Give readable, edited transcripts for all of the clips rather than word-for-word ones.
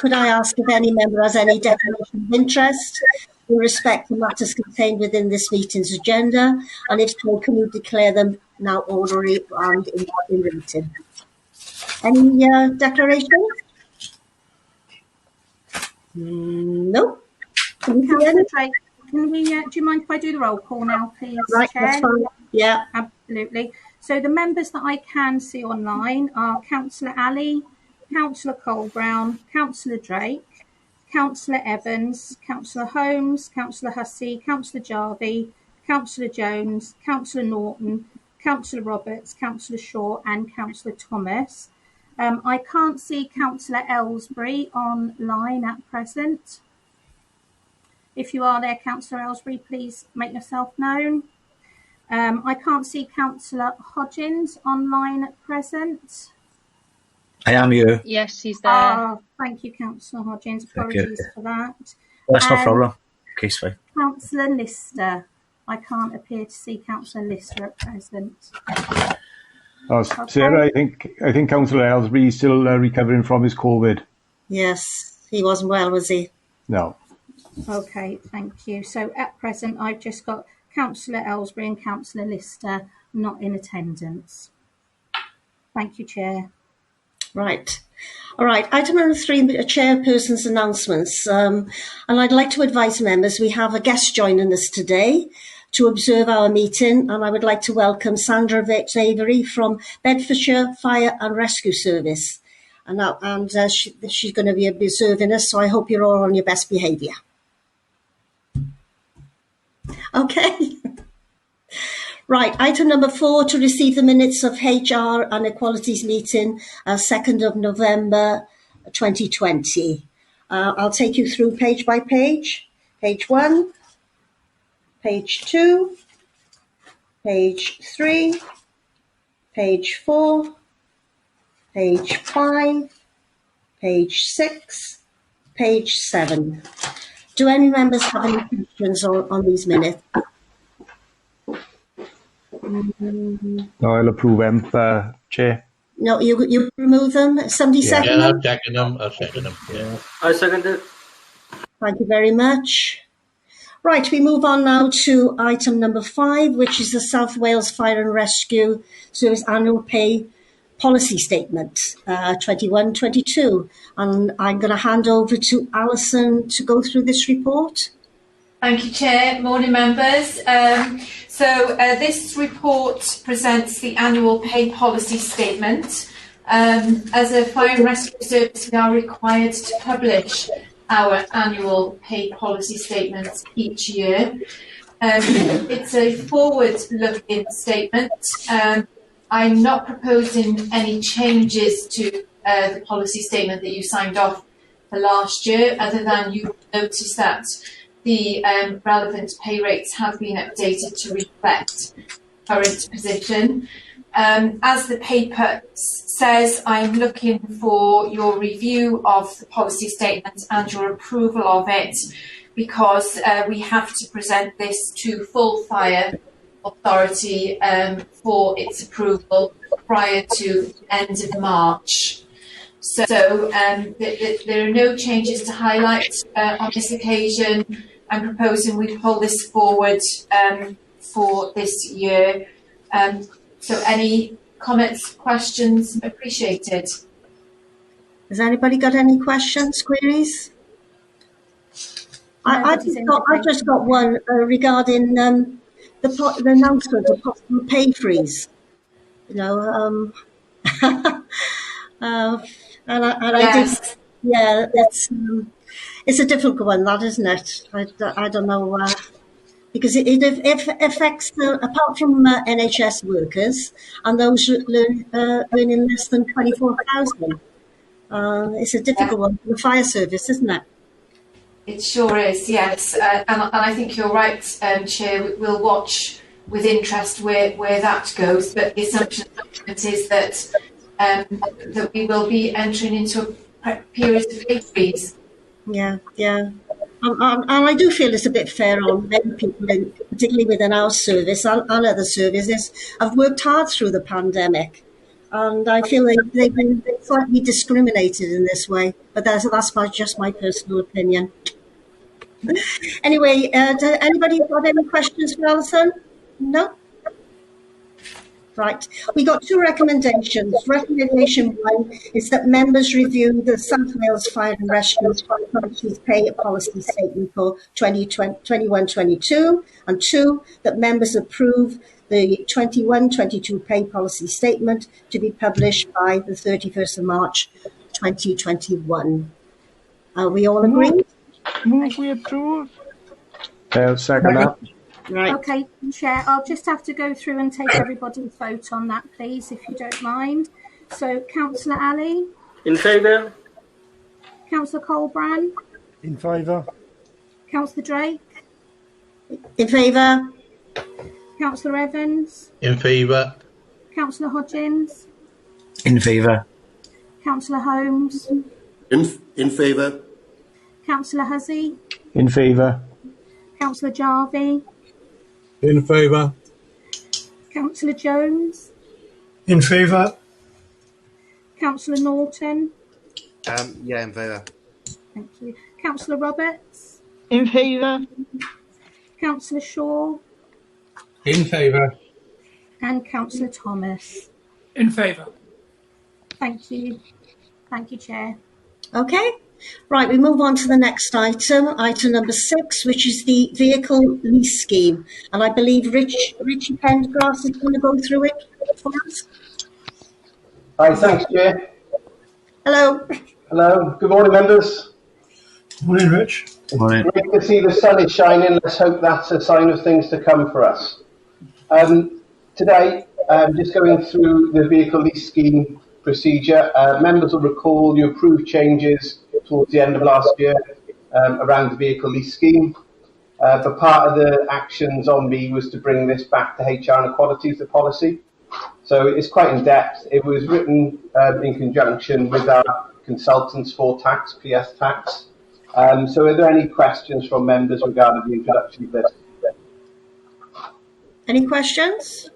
could I ask if any member has any declaration of interest in respect to matters contained within this meeting's agenda? And if so, can you declare them now orderly and in written? Any declarations? No. Can we, do you mind if I do the roll call now, please, right, Chair? that's fine. Yeah. Absolutely. So the members that I can see online are Councillor Ali, Councillor Cole-Brown, Councillor Drake, Councillor Evans, Councillor Holmes, Councillor Hussey, Councillor Jarvie, Councillor Jones, Councillor Norton, Councillor Roberts, Councillor Shaw and Councillor Thomas. I can't see Councillor Ellsbury online at present. If you are there, Councillor Ellsbury, please make yourself known. I can't see Councillor Hodgins online at present. I am here. Yes, he's there. Thank you, Councillor Hodgins. Apologies for that. That's no problem. Okay, it's fine. Councillor Lister. I can't appear to see Councillor Lister at present. Okay. Sarah, I think Councillor Ellsbury is still recovering from his COVID. Yes, he wasn't well, was he? No. Okay, thank you. So at present, I've just got Councillor Ellsbury and Councillor Lister not in attendance. Thank you, Chair. Right. All right. Item number 3, Chairperson's announcements. And I'd like to advise members we have a guest joining us today to observe our meeting, and I would like to welcome Sandra Avery from Bedfordshire Fire and Rescue Service. And she's going to be observing us, so I hope you're all on your best behaviour. Okay. Right, item number 4, to receive the minutes of HR and Equalities meeting, 2nd of November 2020. I'll take you through page by page. Page 1, page 2, page 3, page 4, page 5, page 6, page 7. Do any members have any questions on these minutes? No, I'll approve them, Chair. No, you remove them? Somebody second them? Yeah, I'll second them. Yeah. I second it. Thank you very much. Right, we move on now to item number 5, which is the South Wales Fire and Rescue Service Annual Pay Policy Statement 21-22. And I'm going to hand over to Alison to go through this report. Thank you, Chair. Morning, members. This report presents the annual pay policy statement. As a fire and rescue service, we are required to publish our annual pay policy statement each year. It's a forward-looking statement. I'm not proposing any changes to the policy statement that you signed off for last year, other than you notice that the relevant pay rates have been updated to reflect current position. As the paper says, I'm looking for your review of the policy statement and your approval of it, because we have to present this to Full Fire Authority for its approval prior to the end of March. So there are no changes to highlight on this occasion. I'm proposing we pull this forward for this year. So any comments, questions, appreciated. Has anybody got any questions, queries? I've just got one regarding the announcement of possible pay freeze. You know, Yes. It's a difficult one, that, isn't it? I don't know, because it affects, apart from NHS workers and those earning less than 24,000. It's a difficult one for the fire service, isn't it? It sure is, yes. And I think you're right, Chair. We'll watch with interest where that goes. But the assumption is that that we will be entering into a period of pay freeze. Yeah. And I do feel it's a bit fair on many people, particularly within our service and other services, have worked hard through the pandemic. And I feel they've been slightly discriminated in this way, but that's just my personal opinion. Anyway, anybody got any questions for Alison? No? Right. We got two recommendations. Recommendation one is that members review the South Wales Fire and Rescue Authority's pay policy statement for 2021-22, and two, that members approve the 21-22 pay policy statement to be published by the 31st of March 2021. Are we all agreed? Move we approve. Second that. Right. Okay, Chair, I'll just have to go through and take everybody's vote on that, please, if you don't mind. So, Councillor Ali? In favour. Councillor Colbrand? In favour. Councillor Drake? In favour? Councillor Evans? In favour. Councillor Hodgins? In favour. Councillor Holmes? In favour. Councillor Hussey? In favour. Councillor Jarvie? In favour. Councillor Jones? In favour. Councillor Norton? Yeah, in favour. Thank you. Councillor Roberts? In favour. Councillor Shaw? In favour. And Councillor Thomas? In favour. Thank you. Thank you, Chair. Okay. Right, we move on to the next item number 6, which is the vehicle lease scheme. And I believe Richie Pendergrass is going to go through it for us. Hi, thanks, Chair. Hello. Hello. Good morning, members. Morning, Rich. Morning. Great to see the sun is shining. Let's hope that's a sign of things to come for us. Today, just going through the vehicle lease scheme procedure. Members will recall you approved changes towards the end of last year around the vehicle lease scheme. But part of the actions on me was to bring this back to HR and Equalities, the policy. So it's quite in depth. It was written in conjunction with our consultants for tax, PS tax. So are there any questions from members regarding the introduction of this? Any questions?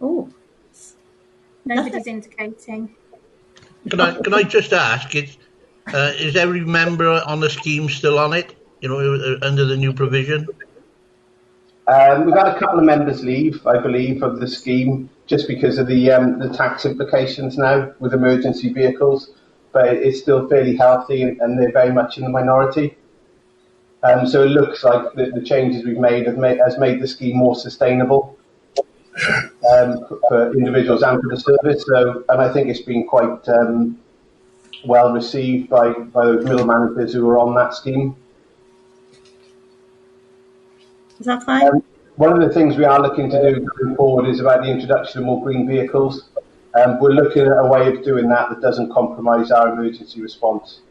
Oh. Nobody's indicating. Can I just ask, is every member on the scheme still on it, under the new provision? We've had a couple of members leave, I believe, of the scheme just because of the tax implications now with emergency vehicles, but it's still fairly healthy and they're very much in the minority. So it looks like the changes we've made has made the scheme more sustainable for individuals and for the service. So, and I think it's been quite well received by those middle managers who are on that scheme. Is that fine? One of the things we are looking to do going forward is about the introduction of more green vehicles. We're looking at a way of doing that doesn't compromise our emergency response.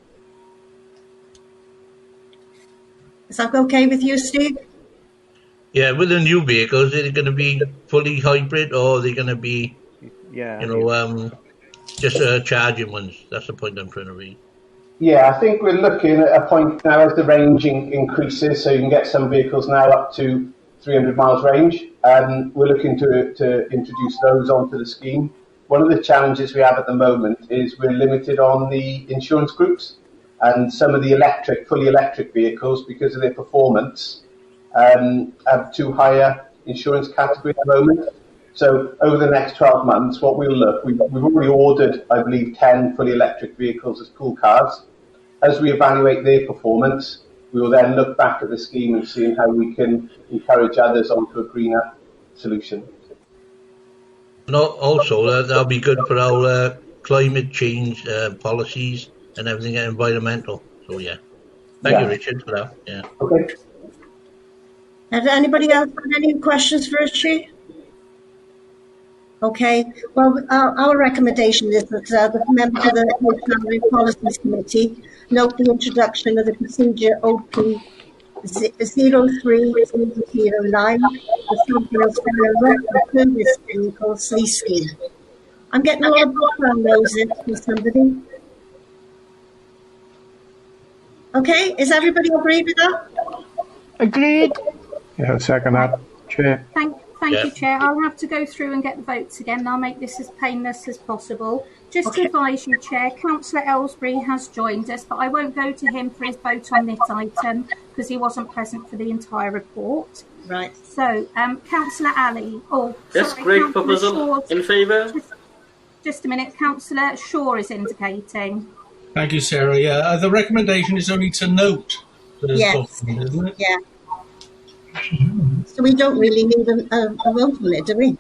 Is that okay with you, Steve? Yeah, with the new vehicles, are they going to be fully hybrid or are they going to be, just charging ones? That's the point I'm trying to read. Yeah, I think we're looking at a point now as the range increases, so you can get some vehicles now up to 300 miles range. We're looking to introduce those onto the scheme. One of the challenges we have at the moment is we're limited on the insurance groups and some of the fully electric vehicles, because of their performance, have too higher insurance category at the moment. So over the next 12 months, what we'll look, we've already ordered, I believe, 10 fully electric vehicles as pool cars. As we evaluate their performance, we will then look back at the scheme and see how we can encourage others onto a greener solution. And also, that'll be good for our climate change policies and everything environmental. So, yeah. Thank you, Richard, for that. Yeah. Okay. Has anybody else got any questions for Richie? Okay. Well, our recommendation is that the members of the HR and Policies Committee note the introduction of the procedure OP 03009, the South Wales Fire Service Vehicles Lease Scheme. I'm getting a lot of background noises from somebody. Okay, is everybody agreed with that? Agreed. Yeah, second that, Chair. Thank you, Chair. I'll have to go through and get the votes again, and I'll make this as painless as possible. Just to advise you, Chair, Councillor Ellsbury has joined us, but I won't go to him for his vote on this item because he wasn't present for the entire report. Right. So, Councillor Ali. Oh, yes, sorry, great proposal. In favour? Just a minute. Councillor Shaw is indicating. Thank you, Sarah. Yeah, the recommendation is only to note the document, isn't it? Yeah. So we don't really need a vote on it, do we?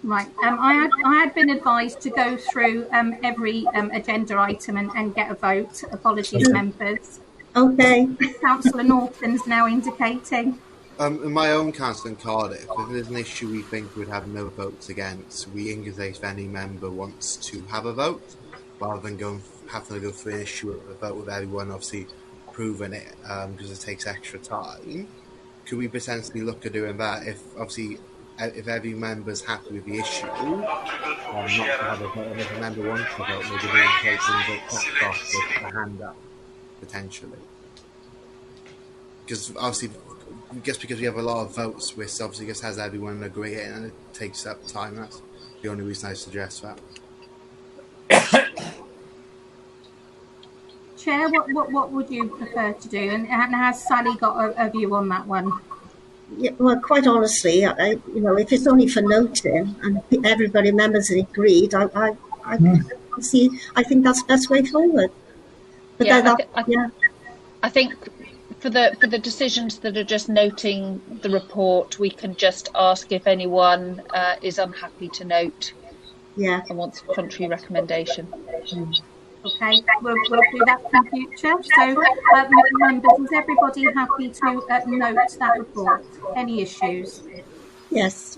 Right. I had been advised to go through every agenda item and get a vote. Apologies, members. Okay. Councillor Norton's now indicating. In my own council in Cardiff, if there's an issue we think we'd have no votes against, we indicate if any member wants to have a vote, rather than having to go through an issue with a vote with everyone obviously proving it, because it takes extra time. Could we potentially look at doing that if every member's happy with the issue, not to have a vote, and if a member wants to vote, maybe they can take the off with a hand up, potentially. Because obviously, just because we have a lot of votes, which obviously just has everyone agree, and it takes up time. That's the only reason I suggest that. Chair, what would you prefer to do? And has Sally got a view on that one? Yeah, well, quite honestly, if it's only for noting and everybody members have agreed, I think that's the best way forward. But I think for the decisions that are just noting the report, we can just ask if anyone is unhappy to note. Yeah. And wants a contrary recommendation. Okay, we'll do that in future. So, members, is everybody happy to note that report? Any issues? Yes.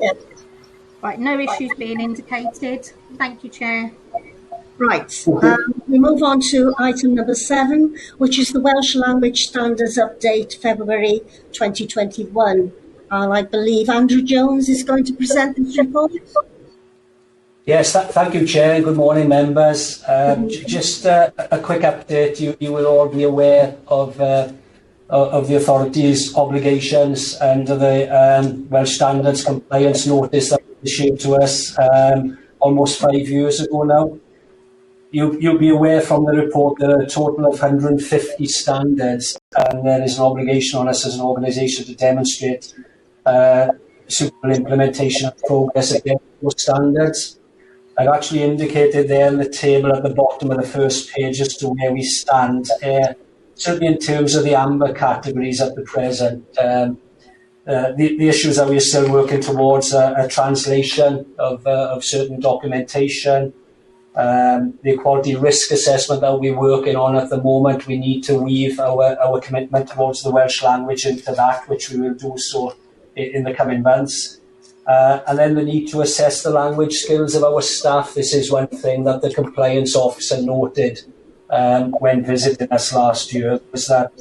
Right, no issues being indicated. Thank you, Chair. Right, we move on to item number 7, which is the Welsh Language Standards Update, February 2021. I believe Andrew Jones is going to present this report. Yes, thank you, Chair. Good morning, members. Just a quick update. You will all be aware of the authority's obligations under the Welsh Standards Compliance Notice that was issued to us almost 5 years ago now. You'll be aware from the report there are a total of 150 standards, and there is an obligation on us as an organisation to demonstrate suitable implementation of progress against those standards. I've actually indicated there in the table at the bottom of the first page as to where we stand, certainly in terms of the amber categories at the present. The issues that we're still working towards a translation of certain documentation. The equality risk assessment that we're working on at the moment, we need to weave our commitment towards the Welsh language into that, which we will do so in the coming months. And then the need to assess the language skills of our staff. This is one thing that the compliance officer noted when visiting us last year, was that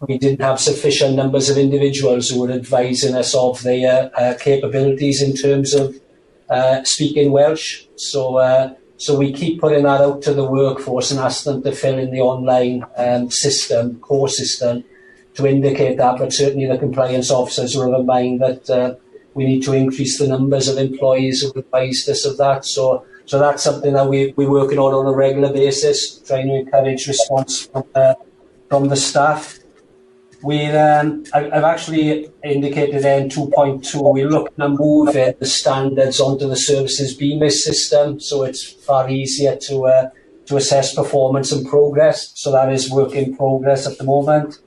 we didn't have sufficient numbers of individuals who were advising us of their capabilities in terms of speaking Welsh. So we keep putting that out to the workforce and ask them to fill in the online core system to indicate that, but certainly the compliance officers are of a mind that we need to increase the numbers of employees who advised us of that. So that's something that we're working on a regular basis, trying to encourage response from the staff. I've actually indicated there in 2.2, we're looking to move the standards onto the services BMIS system, so it's far easier to assess performance and progress. So that is work in progress at the moment.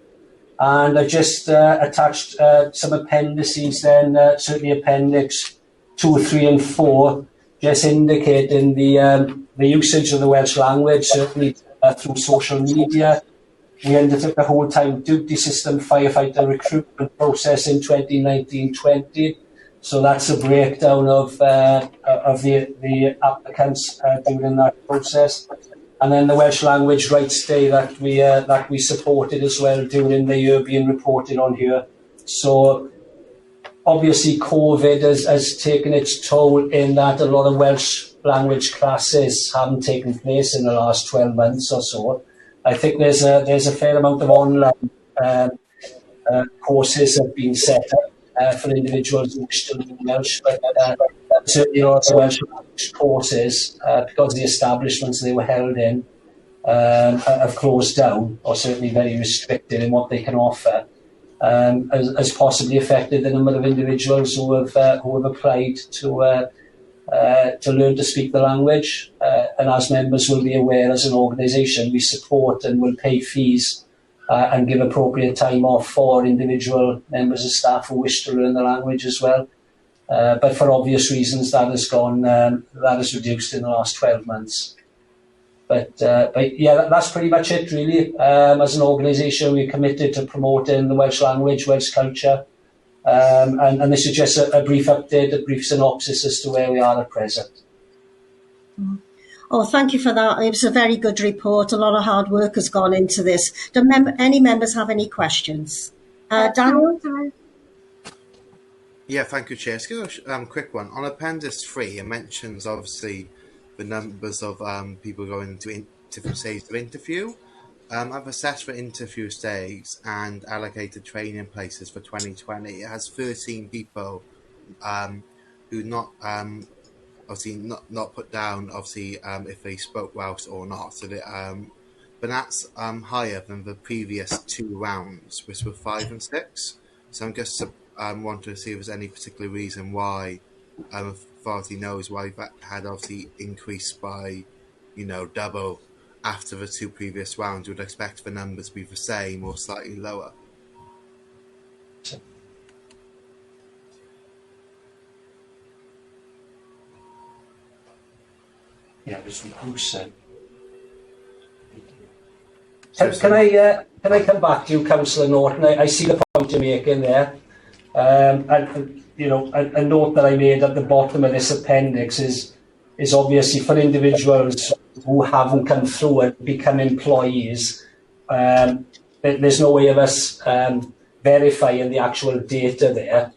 And I've just attached some appendices then, certainly Appendix 2, 3 and 4, just indicating the usage of the Welsh language, certainly through social media. We undertook the whole time duty system firefighter recruitment process in 2019-20. So that's a breakdown of the applicants during that process. And then the Welsh Language Rights Day that we supported as well during the year being reported on here. So obviously COVID has taken its toll in that a lot of Welsh language classes haven't taken place in the last 12 months or so. I think there's a fair amount of online courses have been set up for individuals who wish to learn Welsh, but certainly all the Welsh language courses, because the establishments they were held in have closed down, or certainly very restricted in what they can offer, has possibly affected the number of individuals who have applied to learn to speak the language. And as members will be aware, as an organisation, we support and will pay fees and give appropriate time off for individual members of staff who wish to learn the language as well. But for obvious reasons, that has reduced in the last 12 months. But yeah, that's pretty much it, really. As an organisation, we're committed to promoting the Welsh language, Welsh culture. And this is just a brief update, a brief synopsis as to where we are at present. Oh, thank you for that. It was a very good report. A lot of hard work has gone into this. Do any members have any questions? Daniel? Yeah, thank you, Chair. Just a quick one. On Appendix 3, it mentions, obviously, the numbers of people going to different stages of interview. I've assessed for interview stays and allocated training places for 2020. It has 13 people who not obviously not put down obviously if they spoke Welsh or not. So but that's higher than the previous 2 rounds, which were 5 and 6. So I'm just wanting to see if there's any particular reason why authority knows why that had obviously increased by double. After the 2 previous rounds, you would expect the numbers to be the same or slightly lower. Yeah, there's Bruce. Can I come back to you, Councillor Norton? I see the point you're making there. And a note that I made at the bottom of this appendix is obviously for individuals who haven't come through and become employees. There's no way of us verifying the actual data there.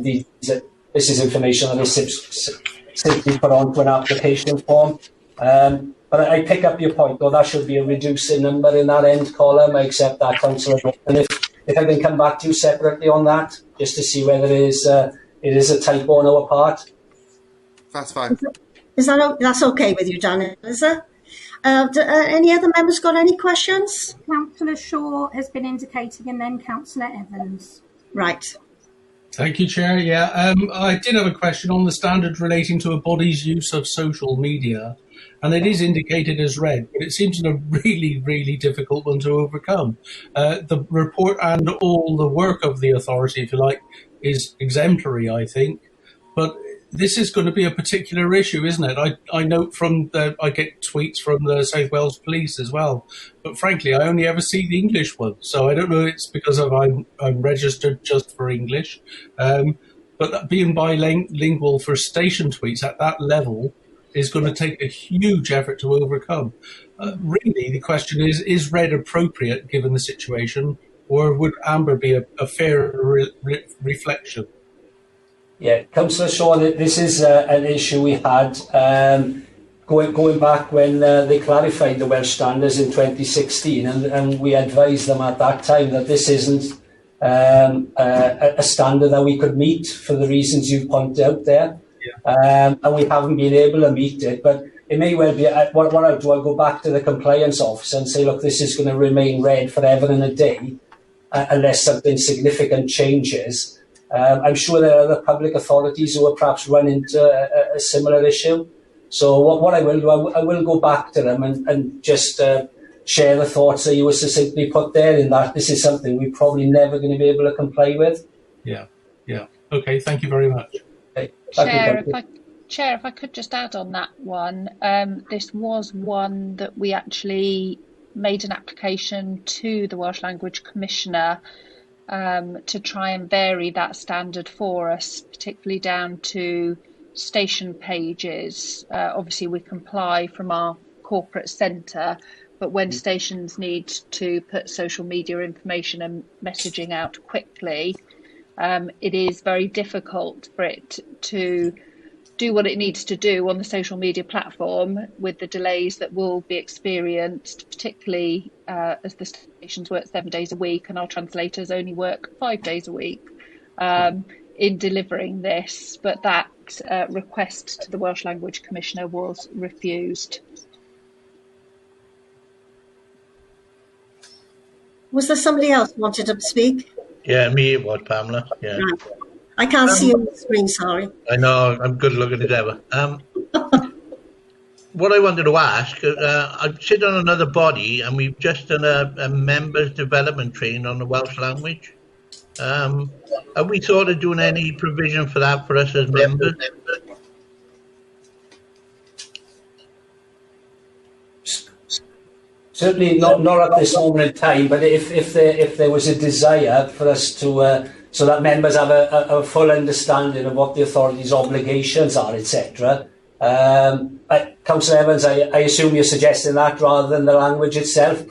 This is information that is simply put onto an application form. But I pick up your point, though. That should be a reducing number in that end column. I accept that, Councillor. And if I can come back to you separately on that, just to see whether it is a typo on our part. That's fine. That's okay with you, Daniel, is it? Any other members got any questions? Councillor Shaw has been indicating, and then Councillor Evans. Right. Thank you, Chair. Yeah, I did have a question on the standard relating to a body's use of social media, and it is indicated as read, but it seems a really, really difficult one to overcome. The report and all the work of the authority, if you like, is exemplary, I think, but this is going to be a particular issue, isn't it? I note I get tweets from the South Wales Police as well, but frankly, I only ever see the English one, so I don't know if it's because I'm registered just for English, but that being bilingual for station tweets at that level is going to take a huge effort to overcome. Really, the question is red appropriate given the situation, or would amber be a fair reflection? Yeah, Councillor Shaw, this is an issue we had going back when they clarified the Welsh standards in 2016, and we advised them at that time that this isn't a standard that we could meet for the reasons you point out there. Yeah. And we haven't been able to meet it, but it may well be, what I'll do, I'll go back to the compliance officer and say, look, this is going to remain red forever and a day, unless something significant changes. I'm sure there are other public authorities who will perhaps run into a similar issue. So what I will do, I will go back to them and just share the thoughts that you were succinctly put there, in that this is something we're probably never going to be able to comply with. Yeah. Okay, thank you very much. Okay. Chair, if I could just add on that one, this was one that we actually made an application to the Welsh Language Commissioner to try and vary that standard for us, particularly down to station pages. Obviously, we comply from our corporate centre, but when stations need to put social media information and messaging out quickly, it is very difficult for it to do what it needs to do on the social media platform with the delays that will be experienced, particularly as the stations work 7 days a week and our translators only work 5 days a week in delivering this. But that request to the Welsh Language Commissioner was refused. Was there somebody else who wanted to speak? Yeah, me it was, Pamela. Yeah. Right. I can't see on the screen, sorry. I know, I'm good looking as ever. What I wanted to ask, I sit on another body and we've just done a members development training on the Welsh language. Are we sort of doing any provision for that for us as members? Certainly not at this moment in time, but if there was a desire for us to, so that members have a full understanding of what the authority's obligations are, etc. Councillor Evans, I assume you're suggesting that rather than the language itself?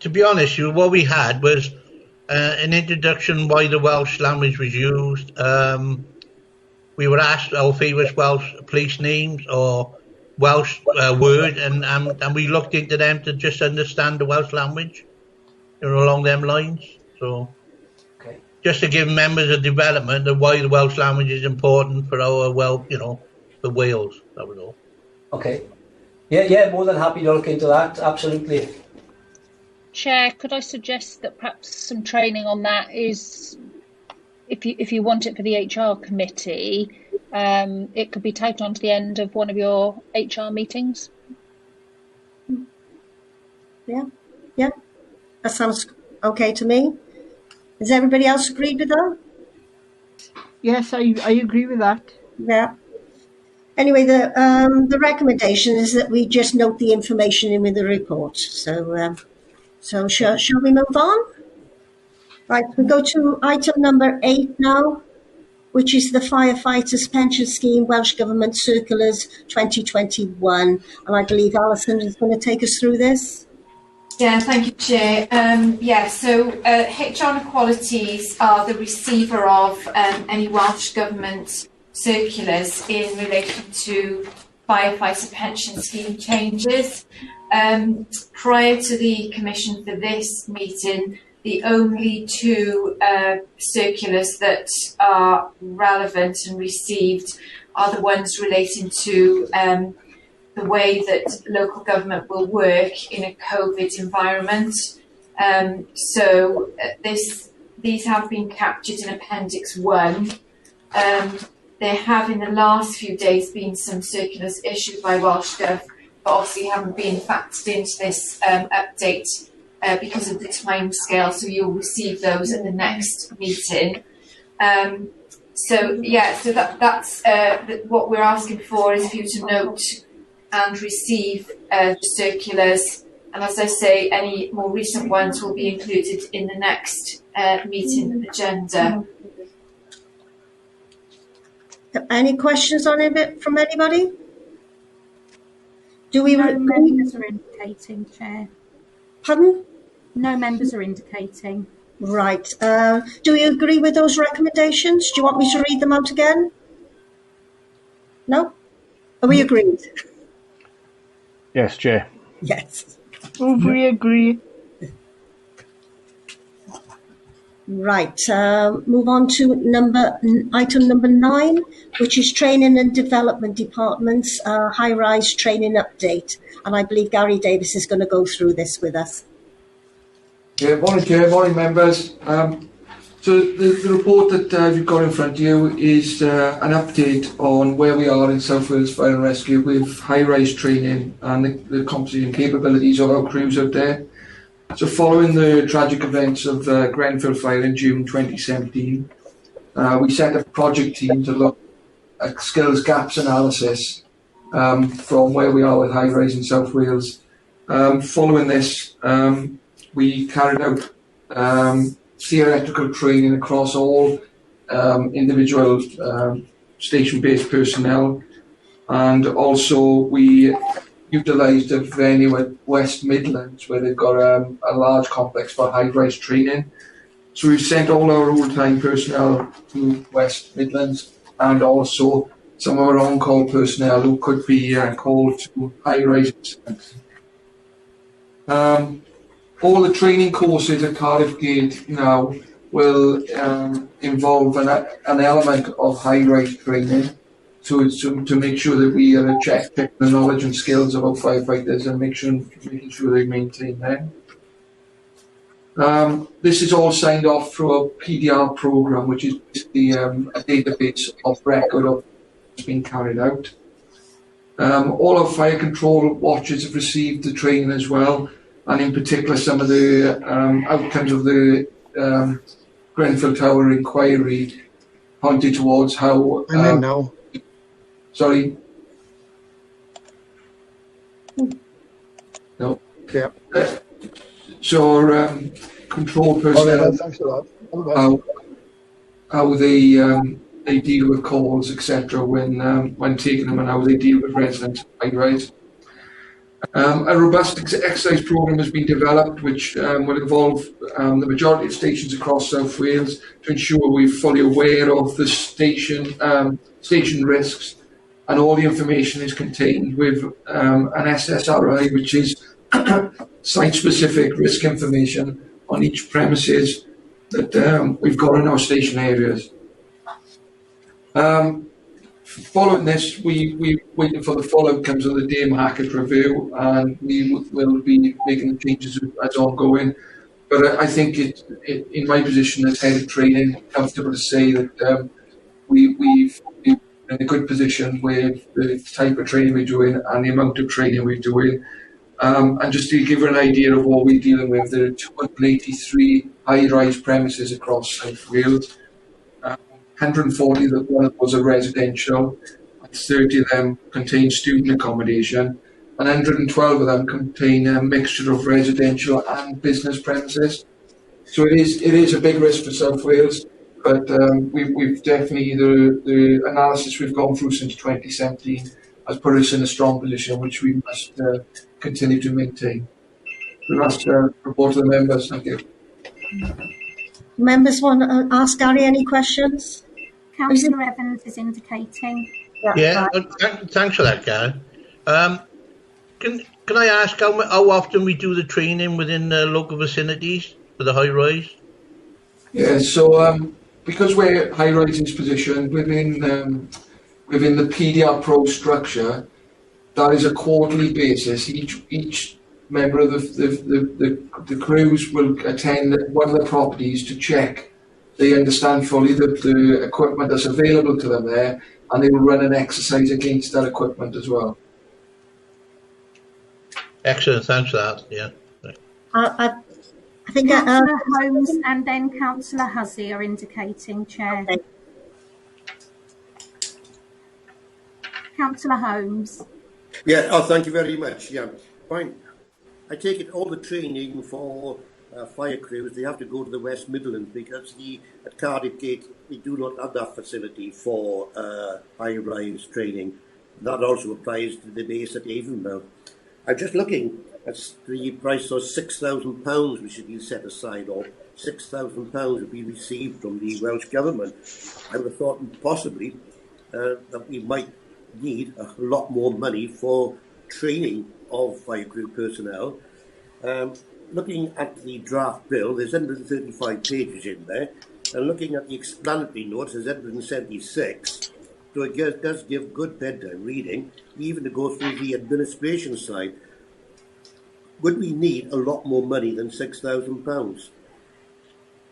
To be honest, what we had was an introduction why the Welsh language was used. We were asked our favourite Welsh place names or Welsh word, and we looked into them to just understand the Welsh language, along them lines. So, okay. Just to give members a development of why the Welsh language is important for our for Wales. That was all. Okay. Yeah, more than happy to look into that. Absolutely. Chair, could I suggest that perhaps some training on that is, if you want it for the HR committee, it could be tagged on to the end of one of your HR meetings? Yeah, that sounds okay to me. Does everybody else agree with that? Yes, I agree with that. Yeah. Anyway, the recommendation is that we just note the information in with the report. So shall we move on? Right, we go to item number 8 now, which is the Firefighters Pension Scheme Welsh Government Circulars 2021. And I believe Alison is going to take us through this. Yeah, thank you, Chair. So HR and Equalities are the receiver of any Welsh Government circulars in relation to firefighter pension scheme changes. Prior to the commission for this meeting, the only 2 circulars that are relevant and received are the ones relating to the way that local government will work in a COVID environment. These have been captured in Appendix 1. There have in the last few days been some circulars issued by Welsh Gov, but obviously haven't been factored into this update because of the time scale, so you'll receive those at the next meeting. That's what we're asking for, is for you to note and receive the circulars, and as I say, any more recent ones will be included in the next meeting agenda. Any questions on it from anybody? No members are indicating, Chair. Pardon? No members are indicating. Right. Do you agree with those recommendations? Do you want me to read them out again? No? Are we agreed? Yes, Chair. Yes. We agree. Right. Move on to item number 9, which is Training and Development Department's high-rise training update. And I believe Gary Davis is going to go through this with us. Yeah, morning, Chair, morning, members. So the report that you've got in front of you is an update on where we are in South Wales Fire and Rescue with high-rise training and the competency and capabilities of our crews out there. So following the tragic events of Grenfell Fire in June 2017, we set up a project team to look at skills gaps analysis from where we are with high-rise in South Wales. Following this, we carried out theoretical training across all individual station-based personnel, and also we utilised a venue at West Midlands where they've got a large complex for high-rise training. So we've sent all our all-time personnel to West Midlands and also some of our on-call personnel who could be called to high-rise incidents. All the training courses at Cardiff Gate now will involve an element of high-rise training to make sure that we are checking the knowledge and skills of our firefighters and making sure they maintain them. This is all signed off through a PDR program, which is basically a database of record of what's been carried out. All our fire control watches have received the training as well, and in particular some of the outcomes of the Grenfell Tower inquiry pointed towards how... I'm in now. Sorry? No. Yeah. So control personnel, thanks a lot. how they deal with calls, etc., when taking them, and how they deal with residents. Right. A robust exercise programme has been developed, which will involve the majority of stations across South Wales to ensure we're fully aware of the station risks, and all the information is contained with an SSRI, which is site-specific risk information on each premises that we've got in our station areas. Following this, we're waiting for the full outcomes of the day market review, and we will be making the changes as ongoing. But I think in my position as head of training, I'm comfortable to say that we've been in a good position with the type of training we're doing and the amount of training we're doing. And just to give you an idea of what we're dealing with, there are 283 high-rise premises across South Wales. 140 of one of those are residential, 30 of them contain student accommodation, and 112 of them contain a mixture of residential and business premises. So it is a big risk for South Wales, but we've definitely, the analysis we've gone through since 2017 has put us in a strong position, which we must continue to maintain. We must report to the members. Thank you. Members want to ask Gary any questions? Councillor Evans is indicating. Yeah, thanks for that, Gary. Can I ask how often we do the training within the local vicinities for the high rise? Yeah, so because we're high rising's position within the PDR Pro structure, that is a quarterly basis. Each member of the crews will attend one of the properties to check they understand fully the equipment that's available to them there, and they will run an exercise against that equipment as well. Excellent, thanks for that. Yeah. I think Councillor Holmes and then Councillor Hussey are indicating, Chair. Okay. Councillor Holmes. Yeah, oh, thank you very much. Yeah, fine. I take it all the training for fire crews, they have to go to the West Midlands because at Cardiff Gate we do not have that facility for high-rise training. That also applies to the base at Avonmouth. I'm just looking at the price of £6,000 which has been set aside, or £6,000 will be received from the Welsh Government. I would have thought possibly that we might need a lot more money for training of fire crew personnel. Looking at the draft bill, there's 135 pages in there, and looking at the explanatory notes, there's 176. So it does give good bedtime reading, even to go through the administration side. Would we need a lot more money than £6,000?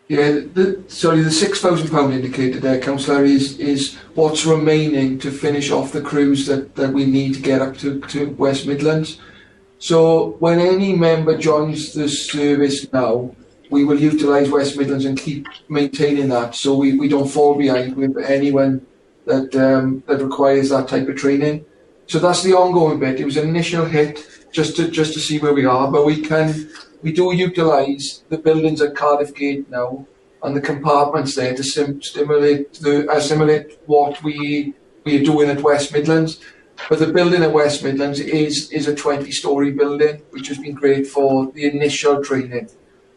Yeah, the £6,000 indicated there, Councillor, is what's remaining to finish off the crews that we need to get up to West Midlands. So when any member joins the service now, we will utilise West Midlands and keep maintaining that, so we don't fall behind with anyone that requires that type of training. So that's the ongoing bit. It was an initial hit just to see where we are, but we do utilise the buildings at Cardiff Gate now and the compartments there to simulate what we are doing at West Midlands. But the building at West Midlands is a 20-storey building, which has been great for the initial training.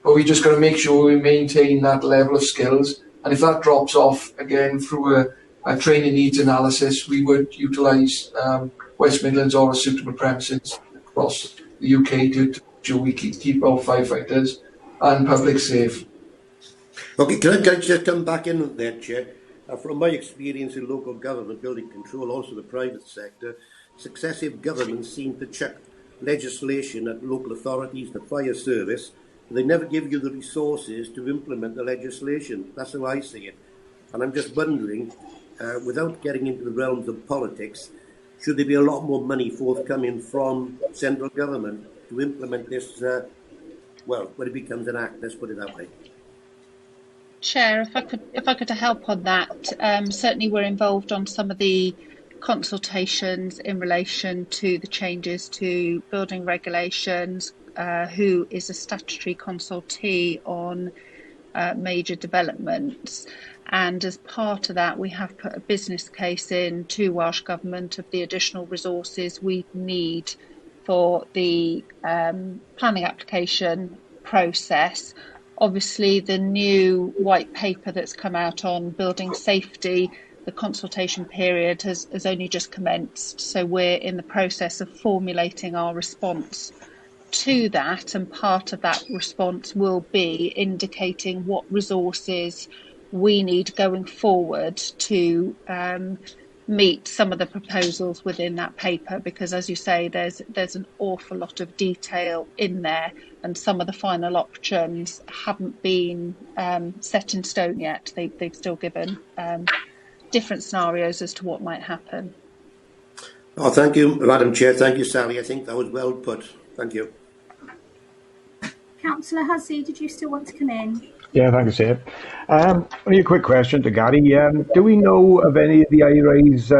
But we just got to make sure we maintain that level of skills. And if that drops off again through training needs analysis, we would utilise West Midlands or suitable premises across the UK to ensure we keep our firefighters and public safe. Okay, can I just come back in there, Chair? From my experience in local government, building control, also the private sector, successive governments seem to chuck legislation at local authorities, the fire service, but they never give you the resources to implement the legislation. That's how I see it. And I'm just wondering, without getting into the realms of politics, should there be a lot more money forthcoming from central government to implement this, when it becomes an act, let's put it that way. Chair, if I could help on that, certainly we're involved on some of the consultations in relation to the changes to building regulations, who is a statutory consultee on major developments. And as part of that, we have put a business case in to Welsh Government of the additional resources we need for the planning application process. Obviously, the new white paper that's come out on building safety, the consultation period has only just commenced. So we're in the process of formulating our response to that. And part of that response will be indicating what resources we need going forward to meet some of the proposals within that paper, because as you say, there's an awful lot of detail in there, and some of the final options haven't been set in stone yet. They've still given different scenarios as to what might happen. Oh, thank you, Madam Chair. Thank you, Sally. I think that was well put. Thank you. Councillor Hussey, did you still want to come in? Yeah, thank you, Chair. Only a quick question to Gary. Do we know of any of the high-rise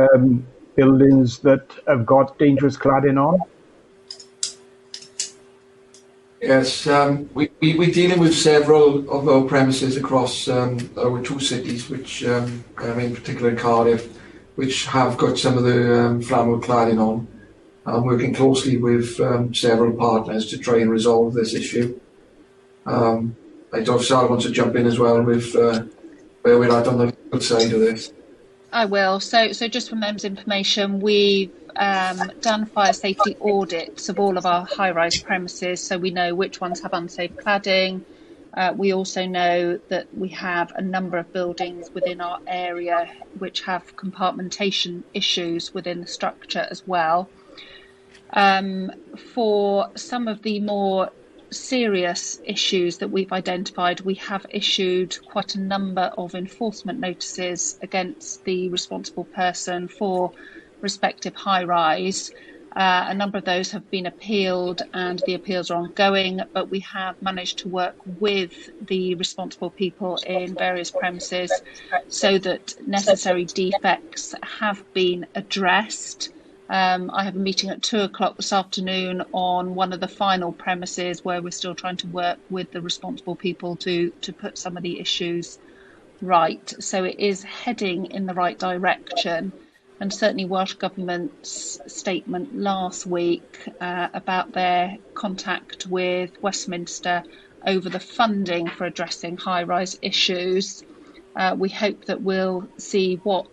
buildings that have got dangerous cladding on? Yes, we're dealing with several of our premises across our two cities, which in particular Cardiff, which have got some of the flammable cladding on. I'm working closely with several partners to try and resolve this issue. I don't know if Sarah wants to jump in as well with where we're at on the good side of this. I will. So just for members' information, we've done fire safety audits of all of our high-rise premises, so we know which ones have unsafe cladding. We also know that we have a number of buildings within our area which have compartmentation issues within the structure as well. For some of the more serious issues that we've identified, we have issued quite a number of enforcement notices against the responsible person for respective high-rise. A number of those have been appealed and the appeals are ongoing, but we have managed to work with the responsible people in various premises so that necessary defects have been addressed. I have a meeting at 2:00 this afternoon on one of the final premises where we're still trying to work with the responsible people to put some of the issues right. So it is heading in the right direction. And certainly Welsh Government's statement last week about their contact with Westminster over the funding for addressing high-rise issues. We hope that we'll see what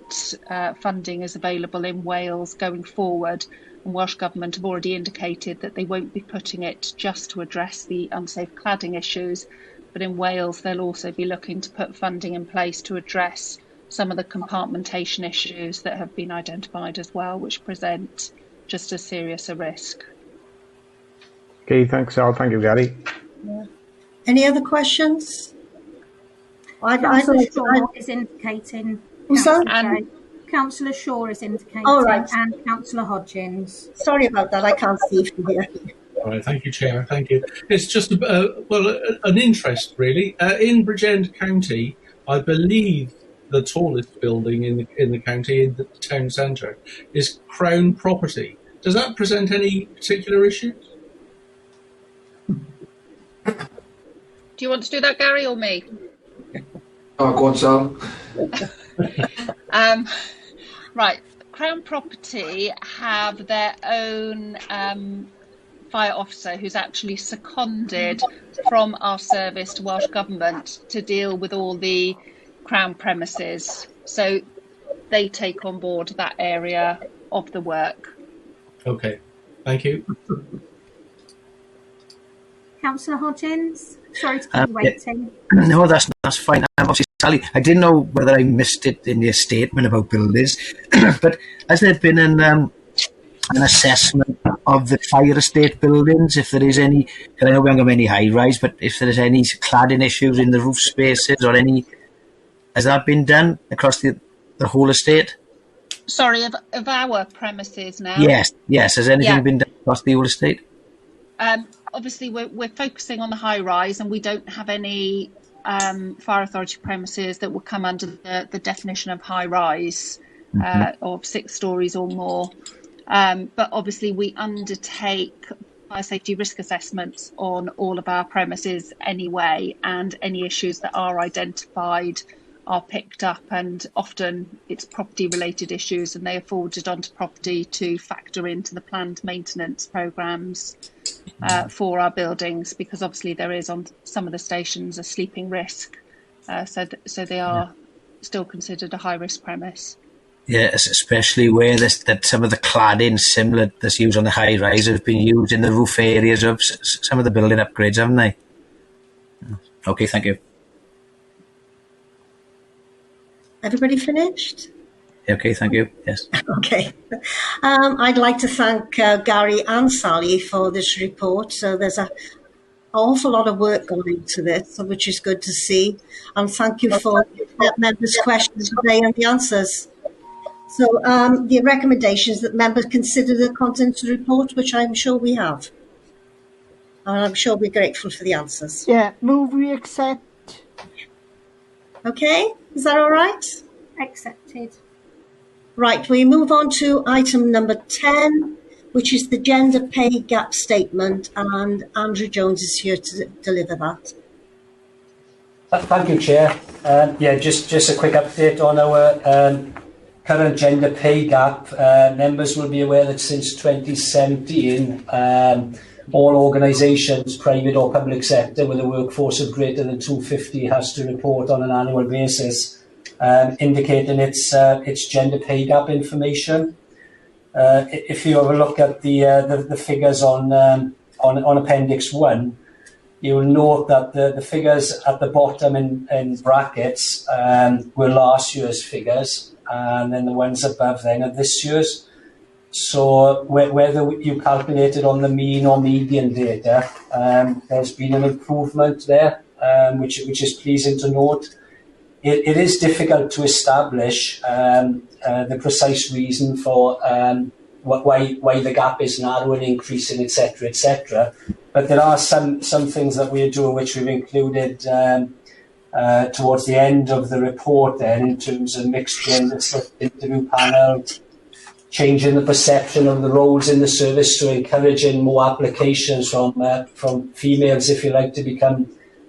funding is available in Wales going forward. And Welsh Government have already indicated that they won't be putting it just to address the unsafe cladding issues, but in Wales they'll also be looking to put funding in place to address some of the compartmentation issues that have been identified as well, which present just as serious a risk. Okay, thanks, Al. Thank you, Gary. Yeah. Any other questions? Councillor Shaw is indicating. Councillor Shaw is indicating, and Councillor Hodgins. Sorry about that. I can't see from here. All right, thank you, Chair. Thank you. It's just an interest really. In Bridgend County, I believe the tallest building in the county, in the town centre, is Crown property. Does that present any particular issues? Do you want to do that, Gary, or me? Oh, go on, Sam. Right, Crown Property have their own fire officer who's actually seconded from our service to Welsh Government to deal with all the Crown premises. So they take on board that area of the work. Okay, thank you. Councillor Hodgins, sorry to keep you waiting. No, that's fine. Obviously, Sally, I didn't know whether I missed it in your statement about buildings, but has there been an assessment of the fire estate buildings, if there is any? Because I know we haven't got many high-rise, but if there is any cladding issues in the roof spaces or any, has that been done across the whole estate? Sorry, of our premises now? Yes. Has anything been done across the whole estate? Obviously, we're focusing on the high-rise, and we don't have any fire authority premises that will come under the definition of high-rise of 6 stories or more. But obviously, we undertake fire safety risk assessments on all of our premises anyway, and any issues that are identified are picked up, and often it's property-related issues, and they are forwarded onto property to factor into the planned maintenance programmes for our buildings, because obviously there is on some of the stations a sleeping risk, so they are still considered a high-risk premise. Yeah, especially where that some of the cladding similar that's used on the high rise have been used in the roof areas of some of the building upgrades, haven't they? Okay, thank you. Everybody finished? Okay, thank you. Yes. Okay. I'd like to thank Gary and Sally for this report. So there's an awful lot of work going into this, which is good to see. And thank you for members' questions today and the answers. So the recommendations that members consider the contents of the report, which I'm sure we have. And I'm sure we're grateful for the answers. Yeah, move we accept. Okay, is that all right? Accepted. Right, we move on to item number 10, which is the gender pay gap statement, and Andrew Jones is here to deliver that. Thank you, Chair. Just a quick update on our current gender pay gap. Members will be aware that since 2017, all organisations, private or public sector, with a workforce of greater than 250 has to report on an annual basis, indicating its gender pay gap information. If you have a look at the figures on Appendix 1, you will note that the figures at the bottom in brackets were last year's figures, and then the ones above then are this year's. So whether you calculate it on the mean or median data, there's been an improvement there, which is pleasing to note. It is difficult to establish the precise reason for why the gap is narrowing, increasing, etc., etc. But there are some things that we're doing which we've included towards the end of the report then, in terms of mixed gender interview panel, changing the perception of the roles in the service, so encouraging more applications from females, if you like, to become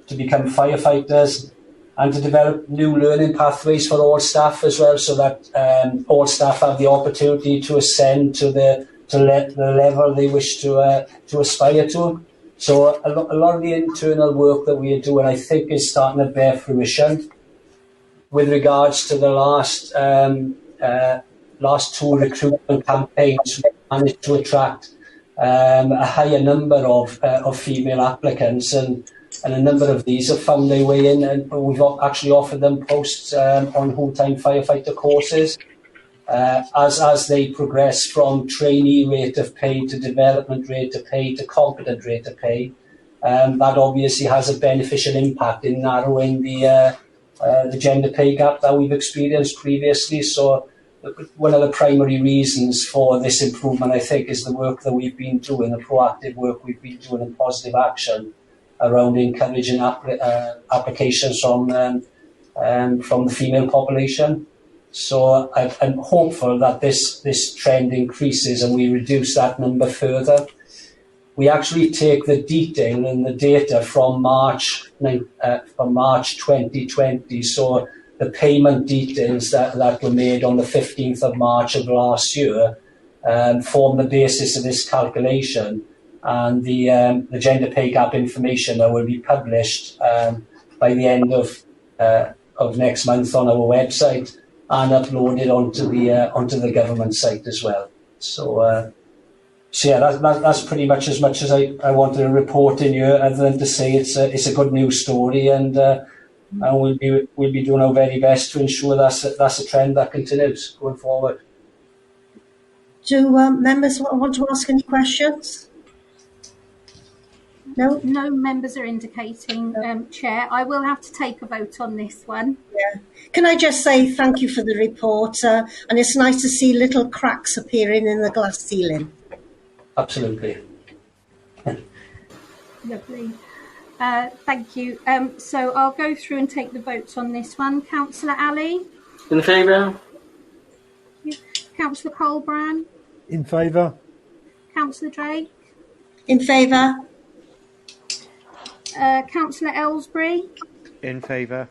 firefighters, and to develop new learning pathways for all staff as well, so that all staff have the opportunity to ascend to the level they wish to aspire to. So a lot of the internal work that we are doing, I think, is starting to bear fruition. With regards to the last 2 recruitment campaigns, we managed to attract a higher number of female applicants, and a number of these have found their way in, and we've actually offered them posts on whole-time firefighter courses. As they progress from trainee rate of pay to development rate of pay to competent rate of pay, that obviously has a beneficial impact in narrowing the gender pay gap that we've experienced previously. So one of the primary reasons for this improvement, I think, is the work that we've been doing, the proactive work we've been doing in positive action around encouraging applications from the female population. So I'm hopeful that this trend increases and we reduce that number further. We actually take the detail and the data from March 2020. So the payment details that were made on the 15th of March of last year form the basis of this calculation. And the gender pay gap information that will be published by the end of next month on our website. and uploaded onto the government site as well. So yeah, that's pretty much as I wanted to report in here, other than to say it's a good news story, and we'll be doing our very best to ensure that's a trend that continues going forward. Do members want to ask any questions? No? No members are indicating, Chair. I will have to take a vote on this one. Yeah. Can I just say thank you for the report, and it's nice to see little cracks appearing in the glass ceiling. Absolutely. Lovely. Thank you. So I'll go through and take the votes on this one. Councillor Ali? In favour. Councillor Colbrand? In favour. Councillor Drake? In favour. Councillor Ellsbury? In favour.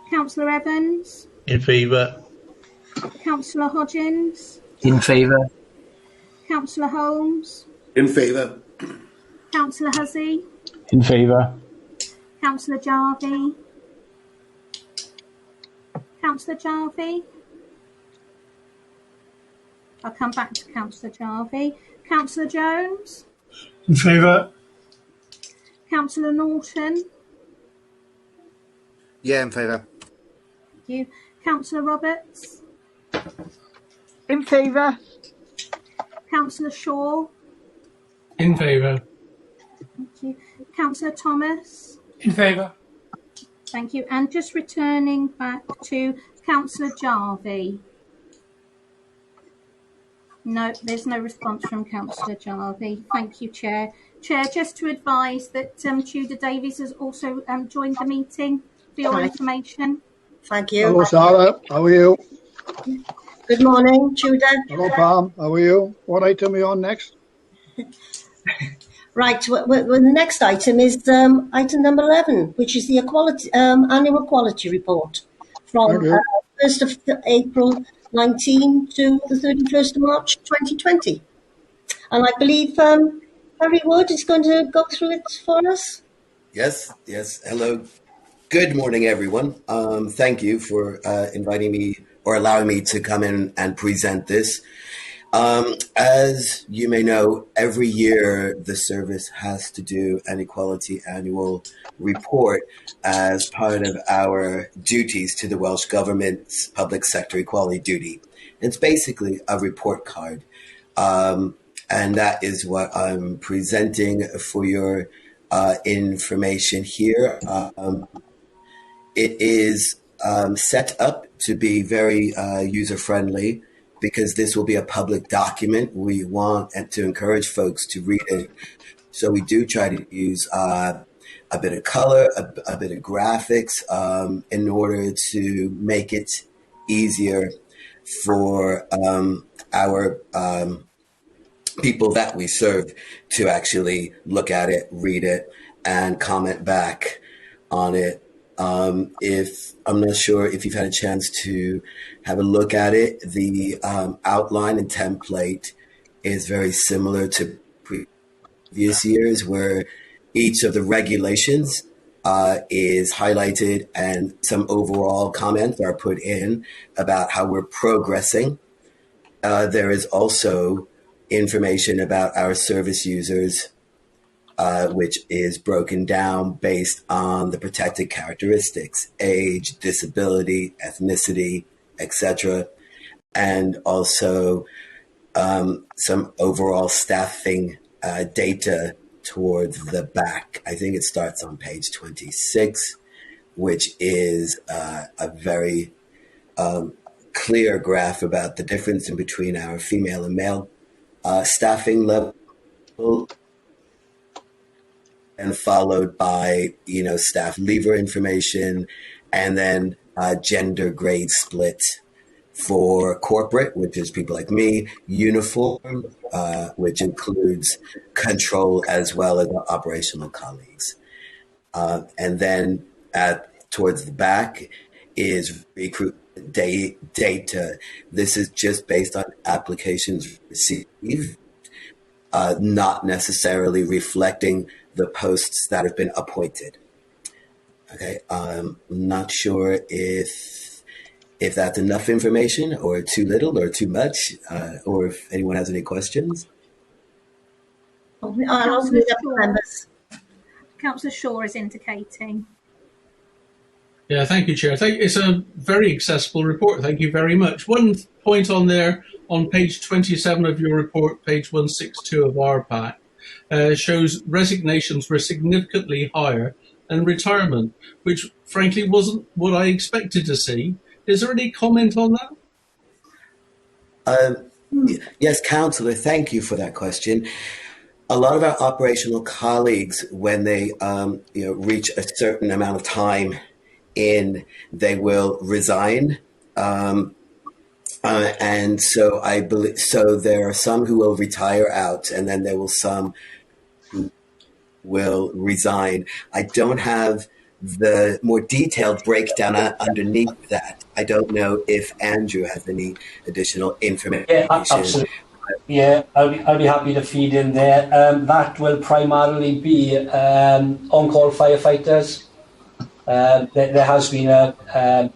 Councillor Evans? In favour. Councillor Hodgins? In favour. Councillor Holmes? In favour. Councillor Hussey? In favour. Councillor Jarvie? Councillor Jarvie? I'll come back to Councillor Jarvie. Councillor Jones? In favour. Councillor Norton? Yeah, in favour. Thank you. Councillor Roberts? In favour. Councillor Shaw? In favour. Thank you. Councillor Thomas? In favour. Thank you. And just returning back to Councillor Jarvie. No, there's no response from Councillor Jarvie. Thank you, Chair. Chair, just to advise that Tudor Davies has also joined the meeting for your information. Thank you. Hello, Sarah. How are you? Good morning, Tudor. Hello, Pam. How are you? What item are you on next? Right, well, the next item is item number 11, which is the annual equality report from 1st of April 19 to the 31st of March 2020. And I believe Harry Wood is going to go through it for us. Yes. Hello. Good morning, everyone. Thank you for inviting me or allowing me to come in and present this. As you may know, every year the service has to do an equality annual report as part of our duties to the Welsh Government's public sector equality duty. It's basically a report card. And that is what I'm presenting for your information here. It is set up to be very user-friendly, because this will be a public document. We want to encourage folks to read it. So we do try to use a bit of color, a bit of graphics in order to make it easier for our people that we serve to actually look at it, read it, and comment back on it. If I'm not sure if you've had a chance to have a look at it, the outline and template is very similar to previous years, where each of the regulations is highlighted and some overall comments are put in about how we're progressing. There is also information about our service users, which is broken down based on the protected characteristics, age, disability, ethnicity, etc., and also some overall staffing data towards the back. I think it starts on page 26, which is a very clear graph about the difference in between our female and male staffing level, and followed by, staff leaver information, and then gender grade split for corporate, which is people like me, uniform, which includes control as well as operational colleagues. And then towards the back is recruitment data. This is just based on applications received, not necessarily reflecting the posts that have been appointed. Okay, I'm not sure if if that's enough information or too little or too much, or if anyone has any questions. Councillor Shaw is indicating. Yeah, thank you, Chair. It's a very accessible report. Thank you very much. One point on there, on page 27 of your report, page 162 of our pack, shows resignations were significantly higher than retirement, which frankly wasn't what I expected to see. Is there any comment on that? Yes, Councillor, thank you for that question. A lot of our operational colleagues, when they reach a certain amount of time in, they will resign. And so I believe, so there are some who will retire out, and then there will some who will resign. I don't have the more detailed breakdown underneath that. I don't know if Andrew has any additional information. Yeah, absolutely. Yeah, I'll be happy to feed in there. That will primarily be on-call firefighters. There has been a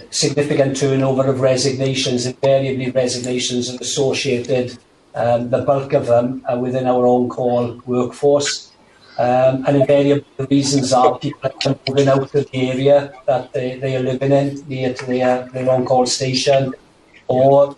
significant turnover of resignations. Invariably, resignations are associated, the bulk of them, within our on-call workforce. And invariably, the reasons are people are moving out of the area that they are living in, near to their on-call station, or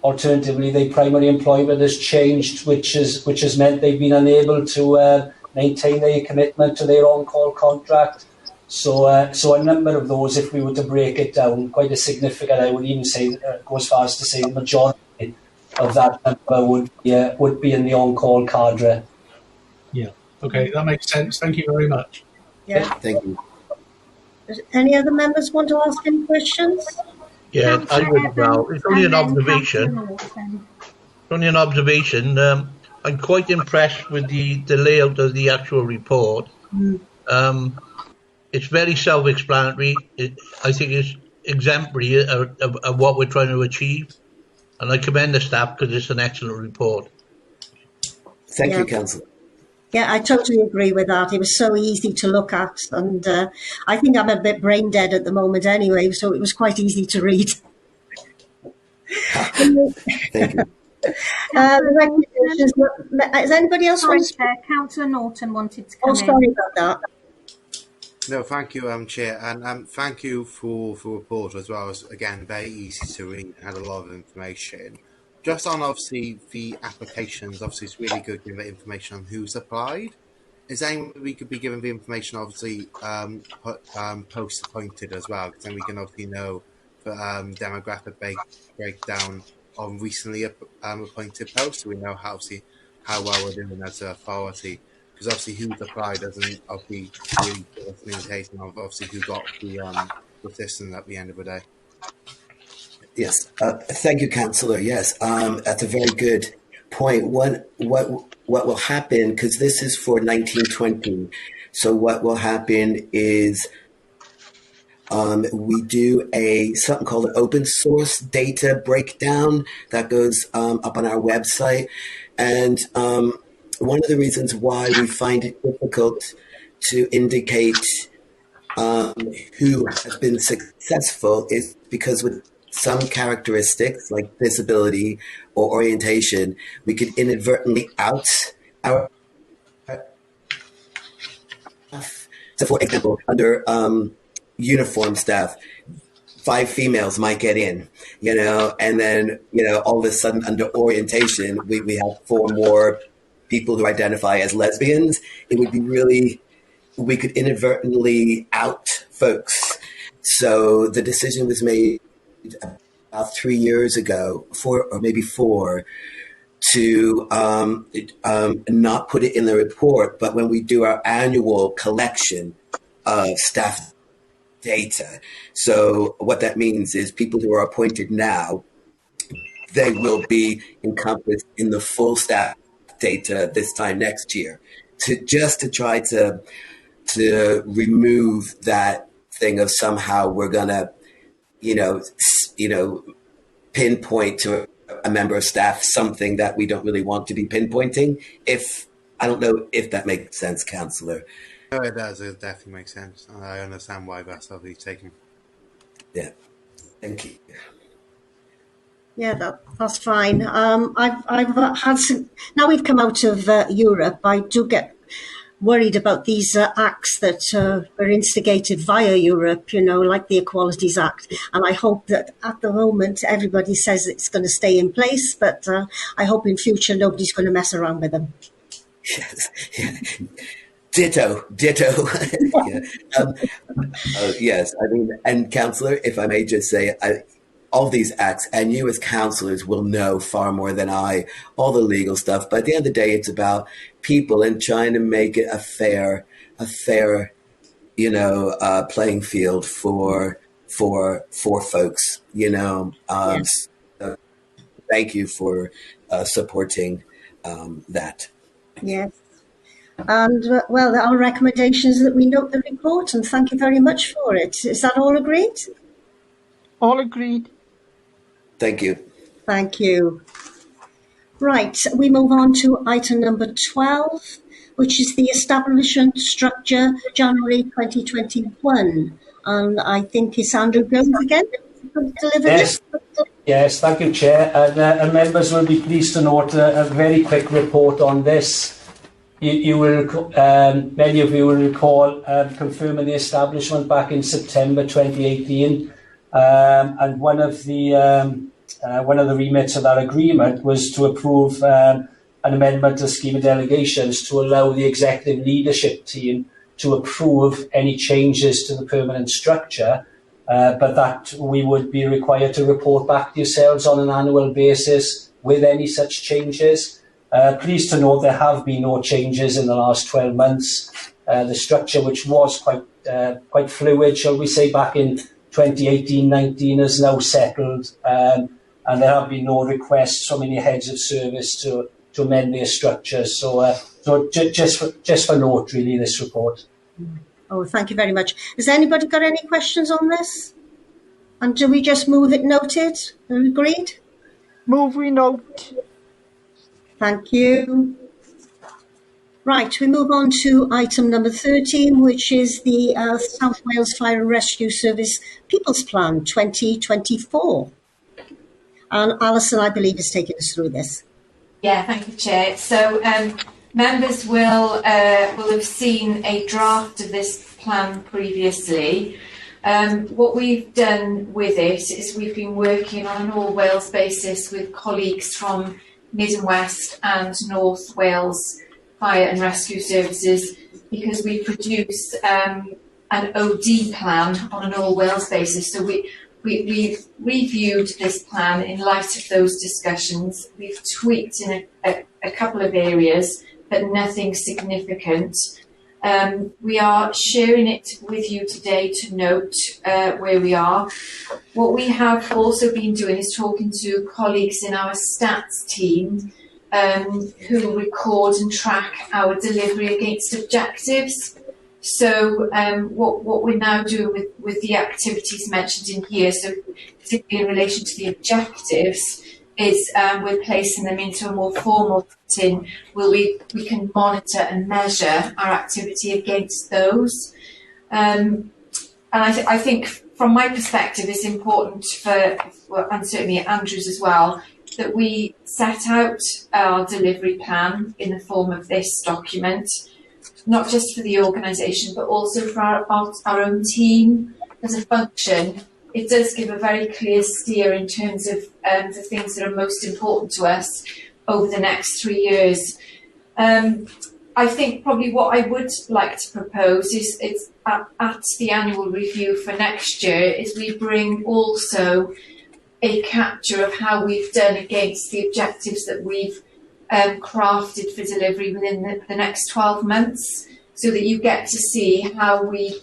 alternatively, their primary employment has changed, which has meant they've been unable to maintain their commitment to their on-call contract. So a number of those, if we were to break it down, quite a significant, I would even say, go as far as to say the majority of that number would be in the on-call cadre. Yeah, okay, that makes sense. Thank you very much. Yeah. Thank you. Does any other members want to ask any questions? Yeah, I would. Well, it's only an observation. It's only an observation. I'm quite impressed with the layout of the actual report. It's very self-explanatory. I think it's exemplary of what we're trying to achieve, and I commend the staff because it's an excellent report. Thank you, Councillor. Yeah, I totally agree with that. It was so easy to look at, and I think I'm a bit brain dead at the moment anyway, so it was quite easy to read. Thank you. Is anybody else? Sorry, Chair, Councillor Norton wanted to come in. Oh, sorry about that. No, thank you, Chair, and thank you for the report as well. As again, very easy to read and had a lot of information. Just on obviously the applications, obviously it's really good giving the information on who's applied. Is there any we could be given the information obviously post appointed as well? Because then we can obviously know the demographic breakdown on recently appointed posts, so we know how well we're doing as an authority. Because obviously who's applied doesn't obviously really give us an indication of obviously who got the system at the end of the day. Yes, thank you, Councillor. Yes, that's a very good point. What will happen, because this is for 1920, so what will happen is we do something called an open source data breakdown that goes up on our website, and one of the reasons why we find it difficult to indicate who has been successful is because with some characteristics like disability or orientation, we could inadvertently out our. So, for example, under uniform staff, 5 females might get in, and then, all of a sudden under orientation, we have 4 more people who identify as lesbians. It would be we could inadvertently out folks. So the decision was made about 3 years ago, 4 or maybe 4, to not put it in the report, but when we do our annual collection of staff data. So what that means is people who are appointed now, they will be encompassed in the full staff data this time next year, to try to remove that thing of somehow we're gonna pinpoint to a member of staff something that we don't really want to be pinpointing. I don't know if that makes sense, Councillor. No, it does. It definitely makes sense. I understand why that's obviously taken. Yeah. Thank you. Yeah, that's fine. I've had some, now we've come out of Europe, I do get worried about these acts that are instigated via Europe, like the Equalities Act. And I hope that at the moment everybody says it's going to stay in place, but I hope in future nobody's going to mess around with them. Yes. Yeah. Ditto. Yeah. Yes, I mean, and councillor, if I may just say, all these acts, and you as councillors will know far more than I, all the legal stuff. But at the end of the day, it's about people and trying to make it a fair, playing field for folks. Yes. So thank you for supporting that. Yes. And, well, our recommendation is that we note the report, and thank you very much for it. Is that all agreed? All agreed. Thank you. Thank you. Right, we move on to item number 12, which is the establishment structure, January 2021. And I think it's Andrew Jones again to deliver this. Yes, thank you, Chair. And members will be pleased to note a very quick report on this. You will, many of you will recall confirming the establishment back in September 2018, and one of the remits of that agreement was to approve an amendment to the scheme of delegations to allow the executive leadership team to approve any changes to the permanent structure, but that we would be required to report back to yourselves on an annual basis with any such changes. Pleased to note there have been no changes in the last 12 months. The structure, which was quite fluid, shall we say, back in 2018-19, is now settled, and there have been no requests from any heads of service to amend their structure. So just for note, really, this report. Oh, thank you very much. Has anybody got any questions on this? And do we just move it noted? Agreed? Move we note. Thank you. Right, we move on to item number 13, which is the South Wales Fire and Rescue Service People's Plan 2024. And Alison, I believe, is taking us through this. Yeah, thank you, Chair. So members will have seen a draft of this plan previously. What we've done with it is we've been working on an all Wales basis with colleagues from Mid and West and North Wales Fire and Rescue Services, because we produce an OD plan on an all Wales basis. So we've reviewed this plan in light of those discussions. We've tweaked in a couple of areas, but nothing significant. We are sharing it with you today to note where we are. What we have also been doing is talking to colleagues in our stats team who record and track our delivery against objectives. So what we're now doing with the activities mentioned in here, so particularly in relation to the objectives, is we're placing them into a more formal footing where we can monitor and measure our activity against those. And I think from my perspective it's important and certainly Andrew's as well, that we set out our delivery plan in the form of this document, not just for the organisation but also for our own team as a function. It does give a very clear steer in terms of the things that are most important to us over the next 3 years. I think probably what I would like to propose is it's at the annual review for next year is we bring also a capture of how we've done against the objectives that we've crafted for delivery within the next 12 months. So that you get to see how we've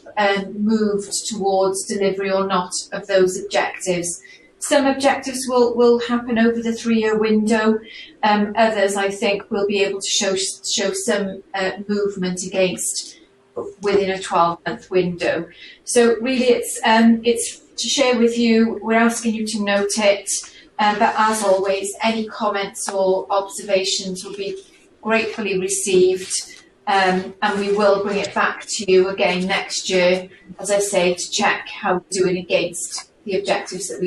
moved towards delivery or not of those objectives. Some objectives will happen over the 3-year window. Others, I think, will be able to show some movement against within a 12-month window. So really, it's to share with you. We're asking you to note it, but as always, any comments or observations will be gratefully received. And we will bring it back to you again next year, as I say, to check how we're doing against the objectives that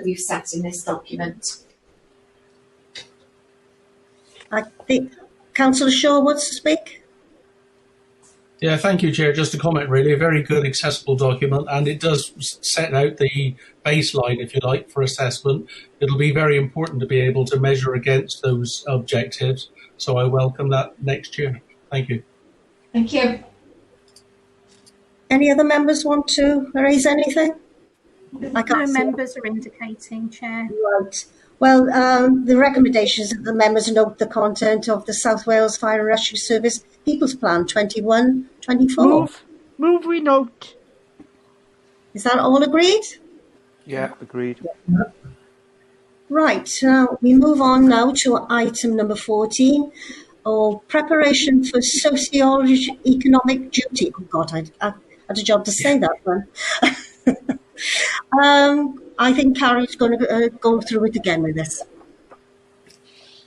we've set in this document. I think Councillor Shaw wants to speak. Yeah, thank you, Chair. Just a comment, really. A very good, accessible document, and it does set out the baseline, if you like, for assessment. It'll be very important to be able to measure against those objectives, so I welcome that next year. Thank you. Thank you. Any other members want to raise anything? No members are indicating, Chair. Right. Well, the recommendation is that the members note the content of the South Wales Fire and Rescue Service People's Plan 21-24. Move we note. Is that all agreed? Yeah, agreed. Right. We move on now to item number 14, or preparation for sociology economic duty. Oh God, I had a job to say that one. I think Carrie's going to go through it again with us.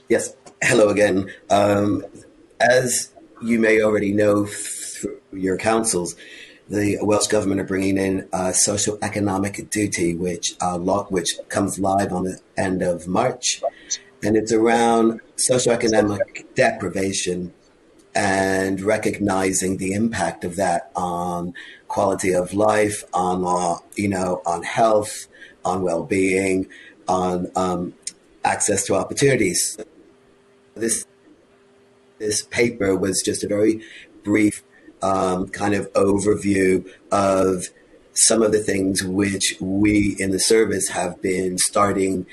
Yes, hello again. As you may already know through your councils, the Welsh Government are bringing in socio-economic duty, which comes live on the end of March. And it's around socio-economic deprivation and recognizing the impact of that on quality of life, on health, on well-being, on access to opportunities. This paper was just a very brief kind of overview of some of the things which we in the service have been starting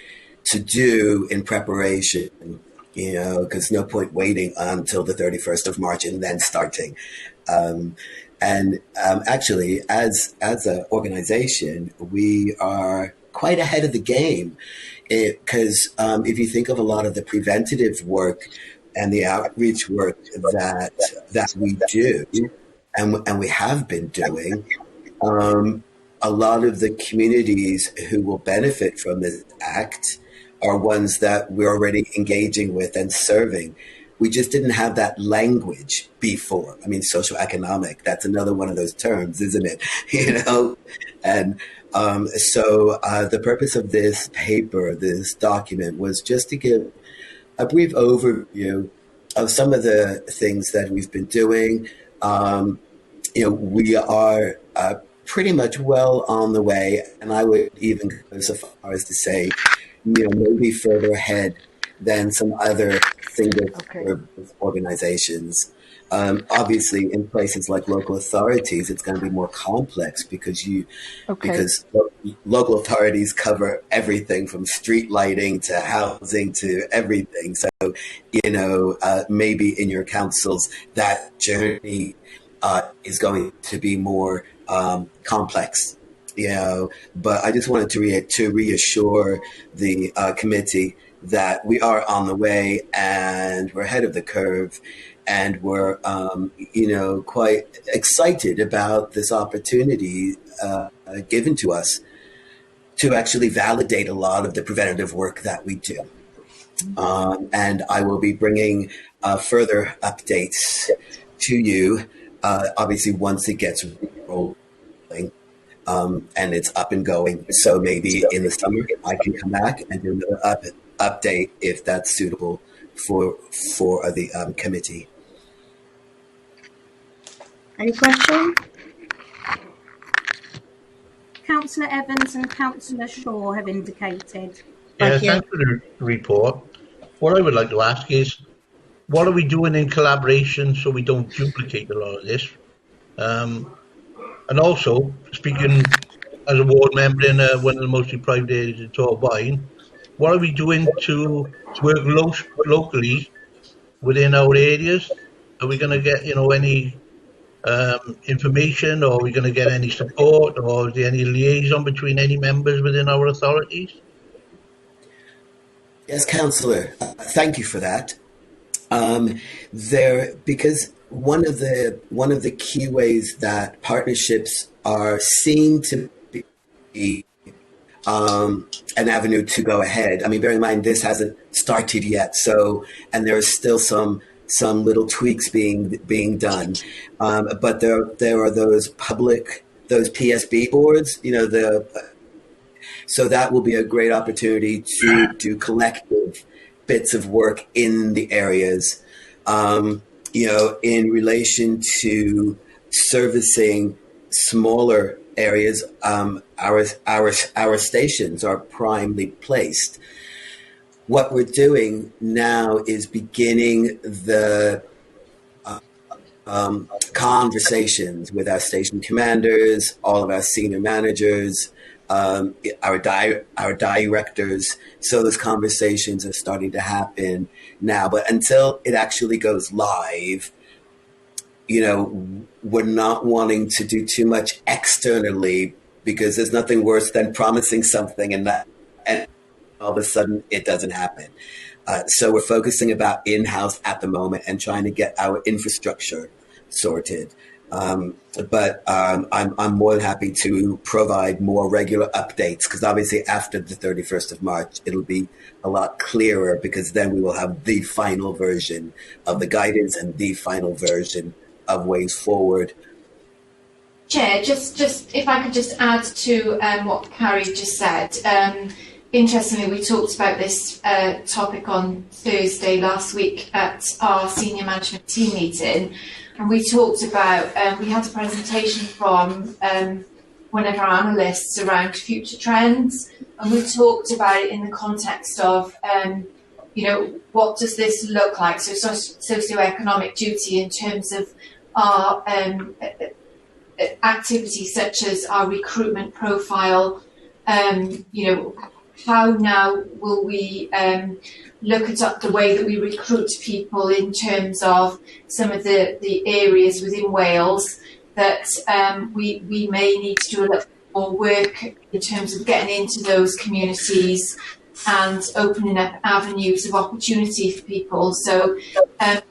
to do in preparation, because no point waiting until the 31st of March and then starting. Actually, as an organization, we are quite ahead of the game, because if you think of a lot of the preventative work and the outreach work that we do and we have been doing, a lot of the communities who will benefit from this act are ones that we're already engaging with and serving. We just didn't have that language before. I mean, socioeconomic, that's another one of those terms, isn't it? And so the purpose of this paper, this document, was just to give a brief overview of some of the things that we've been doing. We are pretty much well on the way, and I would even go so far as to say, maybe further ahead than some other single service organizations. Obviously, in places like local authorities, it's going to be more complex because local authorities cover everything from street lighting to housing to everything. So, maybe in your councils, that journey is going to be more complex. But I just wanted to reassure the committee that we are on the way and we're ahead of the curve, and we're quite excited about this opportunity given to us to actually validate a lot of the preventative work that we do. And I will be bringing further updates to you, obviously once it gets rolling. And it's up and going. So maybe in the summer I can come back and do another update if that's suitable for the committee. Any questions? Councillor Evans and Councillor Shaw have indicated. Thanks for the report. What I would like to ask is, what are we doing in collaboration so we don't duplicate a lot of this? And also, speaking as a ward member in one of the most deprived areas in Torquay, what are we doing to work locally within our areas? Are we going to get, any information, or are we going to get any support, or is there any liaison between any members within our authorities? Yes, Councillor, thank you for that. Because one of the key ways that partnerships are seen to be an avenue to go ahead. I mean, bear in mind this hasn't started yet, and there are still some little tweaks being done. But there are those PSB boards, So that will be a great opportunity to do collective bits of work in the areas, in relation to servicing smaller areas. Our stations are primely placed. What we're doing now is beginning the conversations with our station commanders, all of our senior managers, our directors. So those conversations are starting to happen now. But until it actually goes live, we're not wanting to do too much externally, because there's nothing worse than promising something and all of a sudden it doesn't happen. So we're focusing about in-house at the moment and trying to get our infrastructure sorted. But I'm more than happy to provide more regular updates, because obviously after the 31st of March, it'll be a lot clearer, because then we will have the final version of the guidance and the final version of ways forward. Chair, just if I could just add to what Carrie just said. Interestingly, we talked about this topic on Thursday last week at our senior management team meeting, and we talked about, we had a presentation from one of our analysts around future trends, and we talked about it in the context of, what does this look like? So socioeconomic duty in terms of our activities such as our recruitment profile. How now will we look at the way that we recruit people in terms of some of the areas within Wales that we may need to do a little more work in terms of getting into those communities and opening up avenues of opportunity for people. So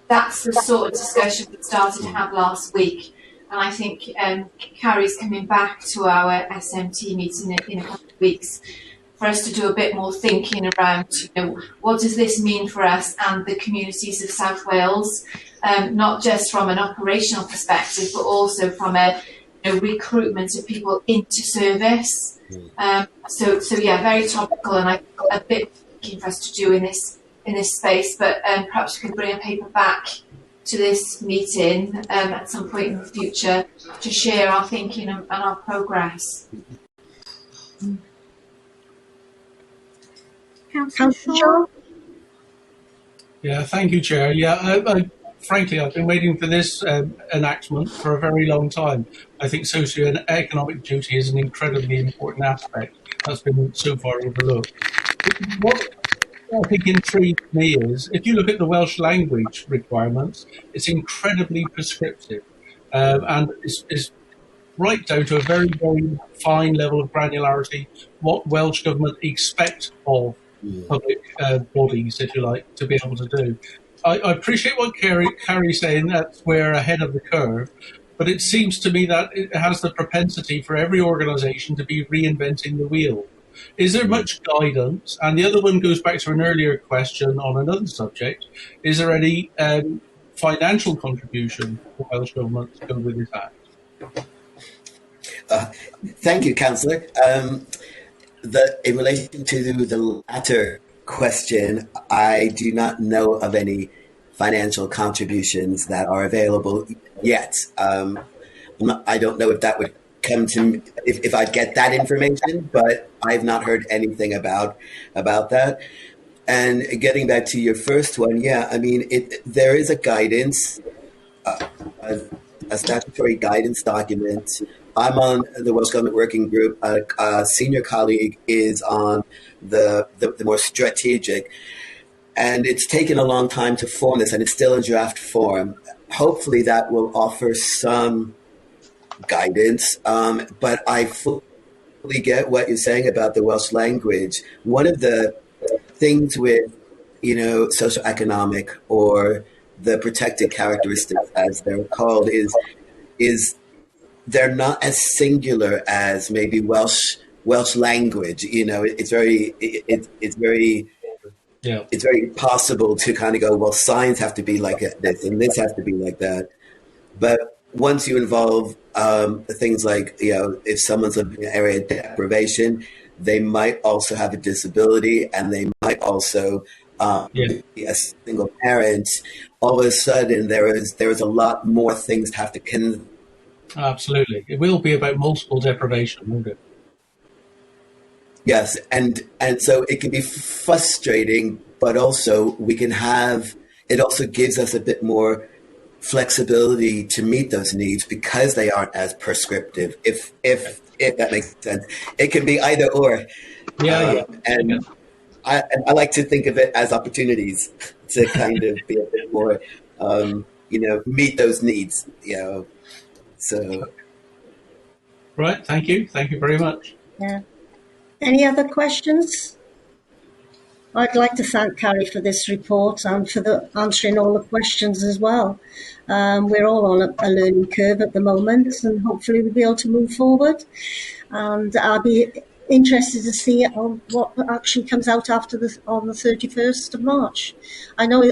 that's the sort of discussion we started to have last week. And I think Carrie's coming back to our SMT meeting in a couple of weeks for us to do a bit more thinking around, what does this mean for us and the communities of South Wales, not just from an operational perspective, but also from a recruitment of people into service. So yeah, very topical, and a bit thinking for us to do in this space. But perhaps we could bring a paper back to this meeting at some point in the future to share our thinking and our progress. Councillor Shaw? Yeah, thank you, Chair. Yeah, frankly, I've been waiting for this enactment for a very long time. I think socio-economic duty is an incredibly important aspect that's been so far overlooked. What I think intrigues me is, if you look at the Welsh language requirements, it's incredibly prescriptive, and it's right down to a very, very fine level of granularity, what Welsh Government expect of public bodies, if you like, to be able to do. I appreciate what Carrie's saying, that we're ahead of the curve, but it seems to me that it has the propensity for every organisation to be reinventing the wheel. Is there much guidance? And the other one goes back to an earlier question on another subject. Is there any financial contribution for Welsh Government to go with this act? Thank you, Councillor. In relation to the latter question, I do not know of any financial contributions that are available yet. I don't know if that would come to me, if I'd get that information, but I've not heard anything about that. And getting back to your first one, yeah, I mean, there is a guidance, a statutory guidance document. I'm on the Welsh Government Working Group. A senior colleague is on the more strategic. And it's taken a long time to form this, and it's still in draft form. Hopefully that will offer some guidance. But I fully get what you're saying about the Welsh language. One of the things with, socioeconomic or the protected characteristics, as they're called, is they're not as singular as maybe Welsh language. It's very possible to kind of go, well, signs have to be like this and this has to be like that. But once you involve things like, if someone's living in an area of deprivation, they might also have a disability, and they might also be a single parent. All of a sudden, there is a lot more things to have to Absolutely. It will be about multiple deprivation, won't it? Yes, and so it can be frustrating, but also it also gives us a bit more flexibility to meet those needs because they aren't as prescriptive. If that makes sense, it can be either or. And I like to think of it as opportunities to kind of be a bit more, meet those needs. So. Right. Thank you. Thank you very much. Yeah. Any other questions? I'd like to thank Carrie for this report and for answering all the questions as well. We're all on a learning curve at the moment, and hopefully we'll be able to move forward. And I'll be interested to see what actually comes out on the 31st of March. I know,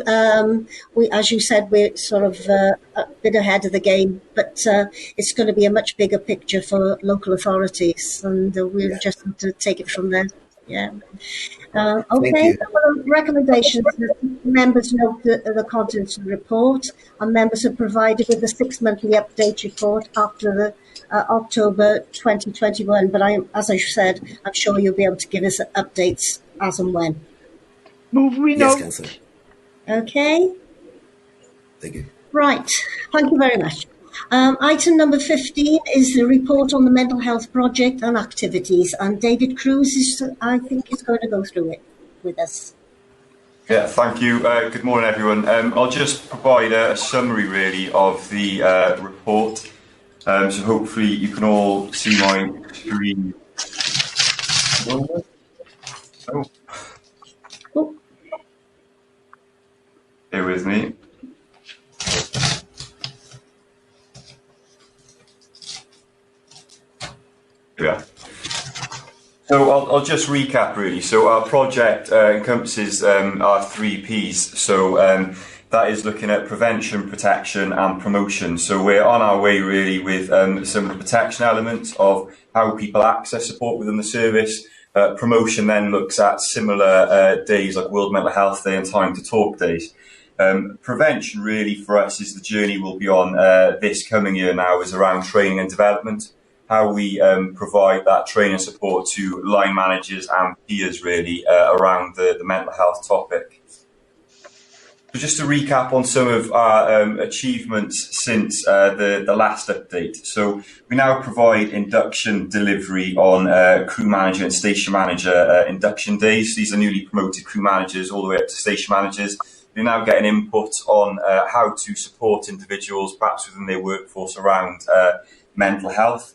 as you said, we're sort of a bit ahead of the game, but it's going to be a much bigger picture for local authorities, and we'll just have to take it from there. Yeah. Okay. Recommendations. Members note the contents of the report, and members are provided with a 6-monthly update report after the October 2021. But as I said, I'm sure you'll be able to give us updates as and when. Move we Yes, note. Councillor. Okay. Thank you. Right. Thank you very much. Item number 15 is the report on the mental health project and activities, and David Cruz I think is going to go through it with us. Yeah, thank you. Good morning, everyone. I'll just provide a summary, really, of the report. So hopefully you can all see my screen. Bear with me. Yeah. So I'll just recap, really. So our project encompasses our 3 Ps. So that is looking at prevention, protection and promotion. So we're on our way, really, with some of the protection elements of how people access support within the service. Promotion then looks at similar days like World Mental Health Day and Time to Talk days. Prevention, really, for us is the journey we'll be on this coming year now is around training and development. How we provide that training support to line managers and peers, really, around the mental health topic. So just to recap on some of our achievements since the last update. So we now provide induction delivery on crew manager and station manager induction days. These are newly promoted crew managers all the way up to station managers. They're now getting input on how to support individuals, perhaps within their workforce, around mental health.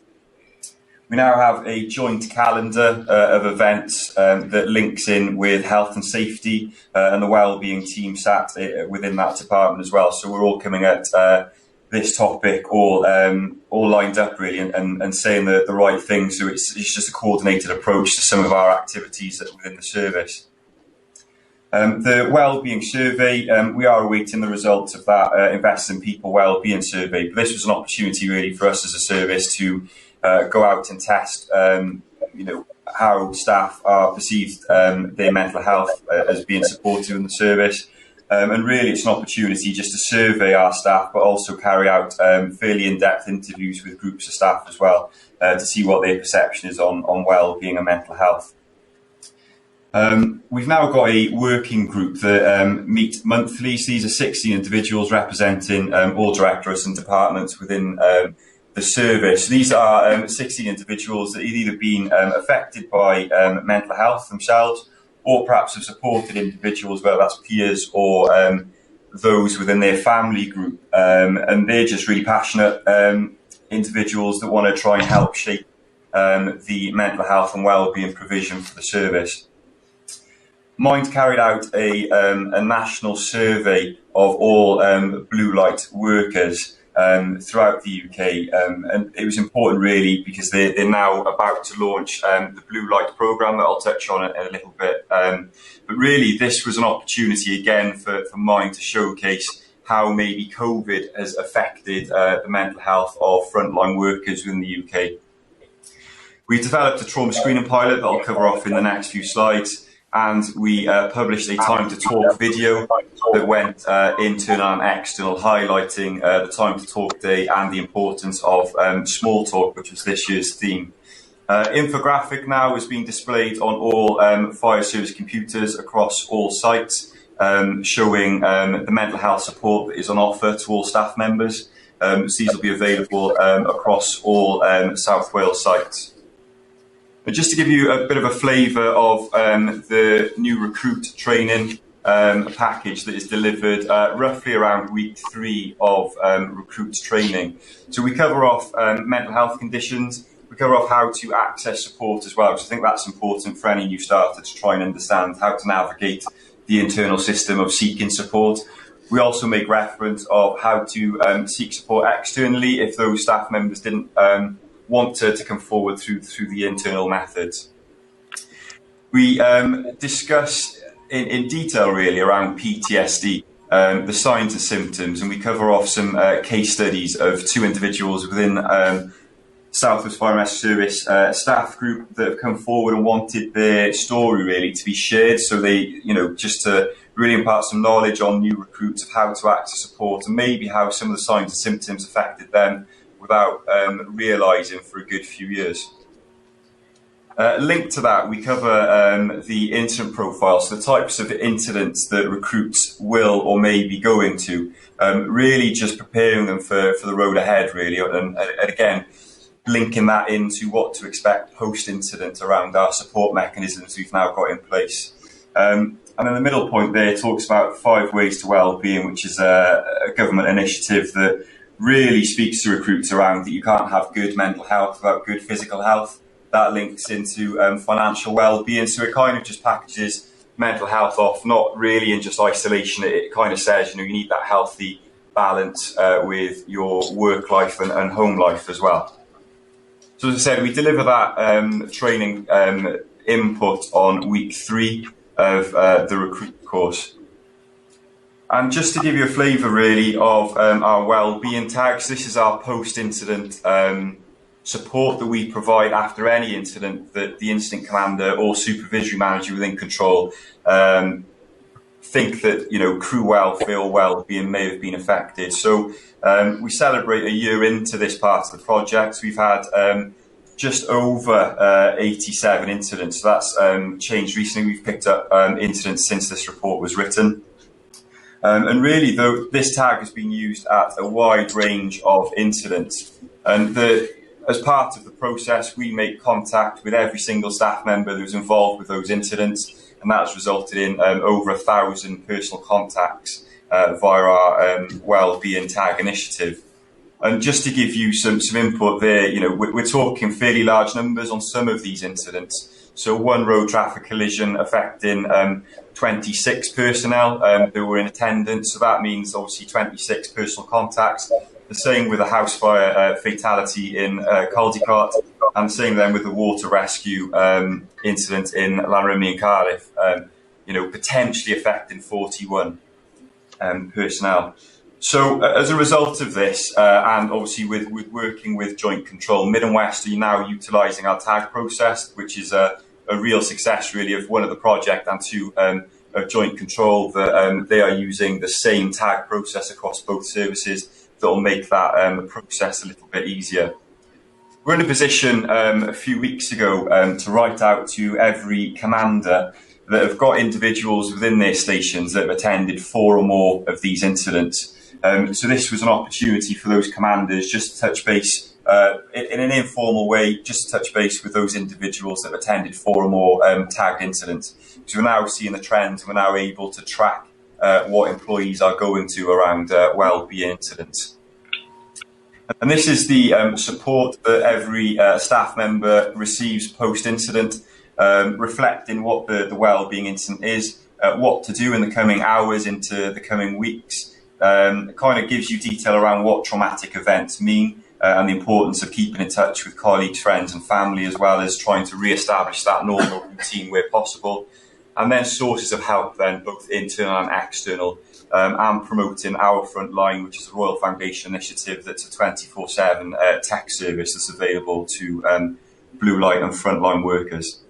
We now have a joint calendar of events that links in with health and safety and the wellbeing team sat within that department as well. So we're all coming at this topic all lined up, really, and saying the right thing. So it's just a coordinated approach to some of our activities within the service. The wellbeing survey, we are awaiting the results of that Invest in People Wellbeing survey. But this was an opportunity, really, for us as a service to go out and test, how staff are perceived their mental health as being supported in the service. And really, it's an opportunity just to survey our staff, but also carry out fairly in-depth interviews with groups of staff as well to see what their perception is on well-being and mental health. We've now got a working group that meet monthly. So these are 16 individuals representing all directorates and departments within the service. These are 16 individuals that have either been affected by mental health themselves, or perhaps have supported individuals, whether that's peers or those within their family group. And they're just really passionate individuals that want to try and help shape the mental health and wellbeing provision for the service. Mind carried out a national survey of all blue light workers throughout the UK, and it was important, really, because they're now about to launch the blue light programme that I'll touch on in a little bit. But really, this was an opportunity again for Mind to showcase how maybe COVID has affected the mental health of frontline workers within the UK. We developed a trauma screening pilot that I'll cover off in the next few slides, and we published a time to talk video that went internal and external, highlighting the time to talk day and the importance of small talk, which was this year's theme. Infographic now is being displayed on all fire service computers across all sites, showing the mental health support that is on offer to all staff members. So these will be available across all South Wales sites. But just to give you a bit of a flavour of the new recruit training package that is delivered roughly around week 3 of recruit training. So we cover off mental health conditions, we cover off how to access support as well, because I think that's important for any new starter to try and understand how to navigate the internal system of seeking support. We also make reference of how to seek support externally if those staff members didn't want to come forward through the internal methods. We discuss in detail really around PTSD, the signs and symptoms, and we cover off some case studies of 2 individuals within South Wales Fire and Rescue Service staff group that have come forward and wanted their story really to be shared, so they, just to really impart some knowledge on new recruits of how to access support and maybe how some of the signs and symptoms affected them without realising for a good few years. Linked to that, we cover the incident profile, so the types of incidents that recruits will or may be going to, really just preparing them for the road ahead, really, and again, linking that into what to expect post-incident around our support mechanisms we've now got in place. And then the middle point there talks about 5 Ways to Wellbeing, which is a government initiative that really speaks to recruits around that you can't have good mental health without good physical health. That links into financial well-being, so it kind of just packages mental health off, not really in just isolation. It kind of says, you need that healthy balance with your work life and home life as well. So as I said, we deliver that training input on week 3 of the recruit course. And just to give you a flavour really of our wellbeing tags, this is our post-incident support that we provide after any incident that the incident commander or supervisory manager within control think that crew well-being may have been affected. So we celebrate a year into this part of the project. We've had just over 87 incidents. So that's changed recently. We've picked up incidents since this report was written. And really, though, this tag has been used at a wide range of incidents. And as part of the process, we make contact with every single staff member who's involved with those incidents, and that's resulted in over 1,000 personal contacts via our wellbeing tag initiative. And just to give you some input there, we're talking fairly large numbers on some of these incidents. So one road traffic collision affecting 26 personnel who were in attendance. So that means obviously 26 personal contacts. The same with a house fire fatality in Caldicot, and the same then with the water rescue incident in Llanrymni and Cardiff, potentially affecting 41 personnel. So as a result of this, and obviously with working with Joint Control, Mid and West are now utilising our tag process, which is a real success really of one of the project and 2 of Joint Control, that they are using the same tag process across both services that will make that process a little bit easier. We're in a position a few weeks ago to write out to every commander that have got individuals within their stations that have attended 4 or more of these incidents. So this was an opportunity for those commanders just to touch base in an informal way, just to touch base with those individuals that have attended 4 or more tagged incidents. So we're now seeing the trends, we're now able to track what employees are going to around wellbeing incidents. And this is the support that every staff member receives post-incident, reflecting what the wellbeing incident is, what to do in the coming hours into the coming weeks. It kind of gives you detail around what traumatic events mean and the importance of keeping in touch with colleagues, friends and family, as well as trying to re-establish that normal routine where possible. And then sources of help then, both internal and external, and promoting our frontline, which is the Royal Foundation initiative that's a 24/7 tech service that's available to blue light and frontline workers.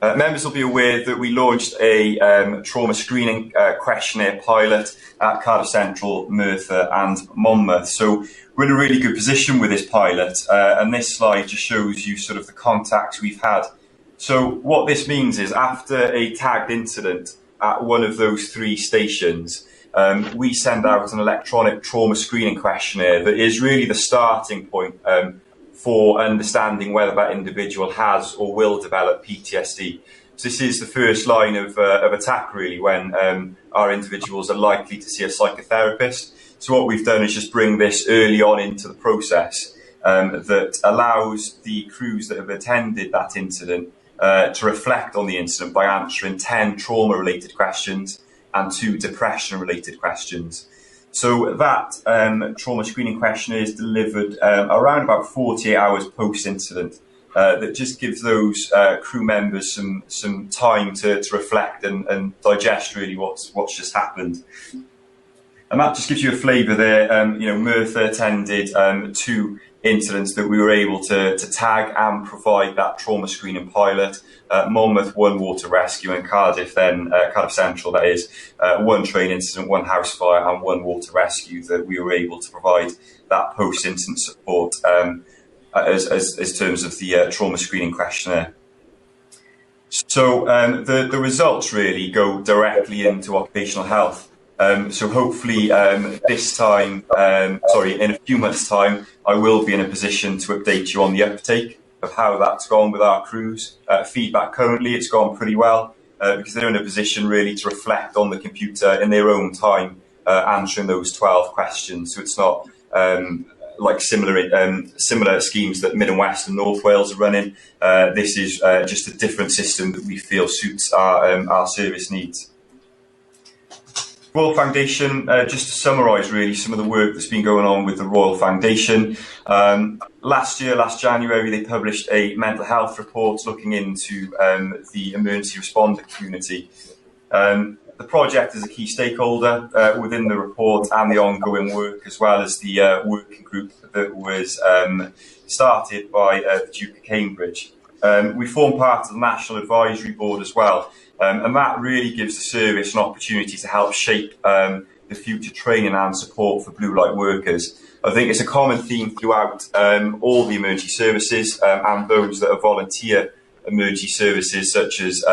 Members will be aware that we launched a trauma screening questionnaire pilot at Cardiff Central, Merthyr and Monmouth. So we're in a really good position with this pilot, and this slide just shows you sort of the contacts we've had. So what this means is after a tagged incident at one of those 3 stations, we send out an electronic trauma screening questionnaire that is really the starting point for understanding whether that individual has or will develop PTSD. So this is the first line of attack, really, when our individuals are likely to see a psychotherapist. So what we've done is just bring this early on into the process that allows the crews that have attended that incident to reflect on the incident by answering 10 trauma-related questions and 2 depression-related questions. So that trauma screening questionnaire is delivered around about 48 hours post-incident. That just gives those crew members some time to reflect and digest really what's just happened. And that just gives you a flavour there. Merthyr attended 2 incidents that we were able to tag and provide that trauma screening pilot. Monmouth, 1 water rescue, and Cardiff Central, that is, 1 train incident, 1 house fire and 1 water rescue that we were able to provide that post-incident support as terms of the trauma screening questionnaire. So the results really go directly into occupational health. So hopefully this time, in a few months' time, I will be in a position to update you on the uptake of how that's gone with our crews. Feedback currently, it's gone pretty well because they're in a position really to reflect on the computer in their own time, answering those 12 questions. So it's not like similar schemes that Mid and West and North Wales are running. This is just a different system that we feel suits our service needs. Royal Foundation, just to summarise really some of the work that's been going on with the Royal Foundation. Last January, they published a mental health report looking into the emergency responder community. The project is a key stakeholder within the report and the ongoing work, as well as the working group that was started by the Duke of Cambridge. We form part of the National Advisory Board as well. And that really gives the service an opportunity to help shape the future training and support for blue light workers. I think it's a common theme throughout all the emergency services and those that are volunteer emergency services such as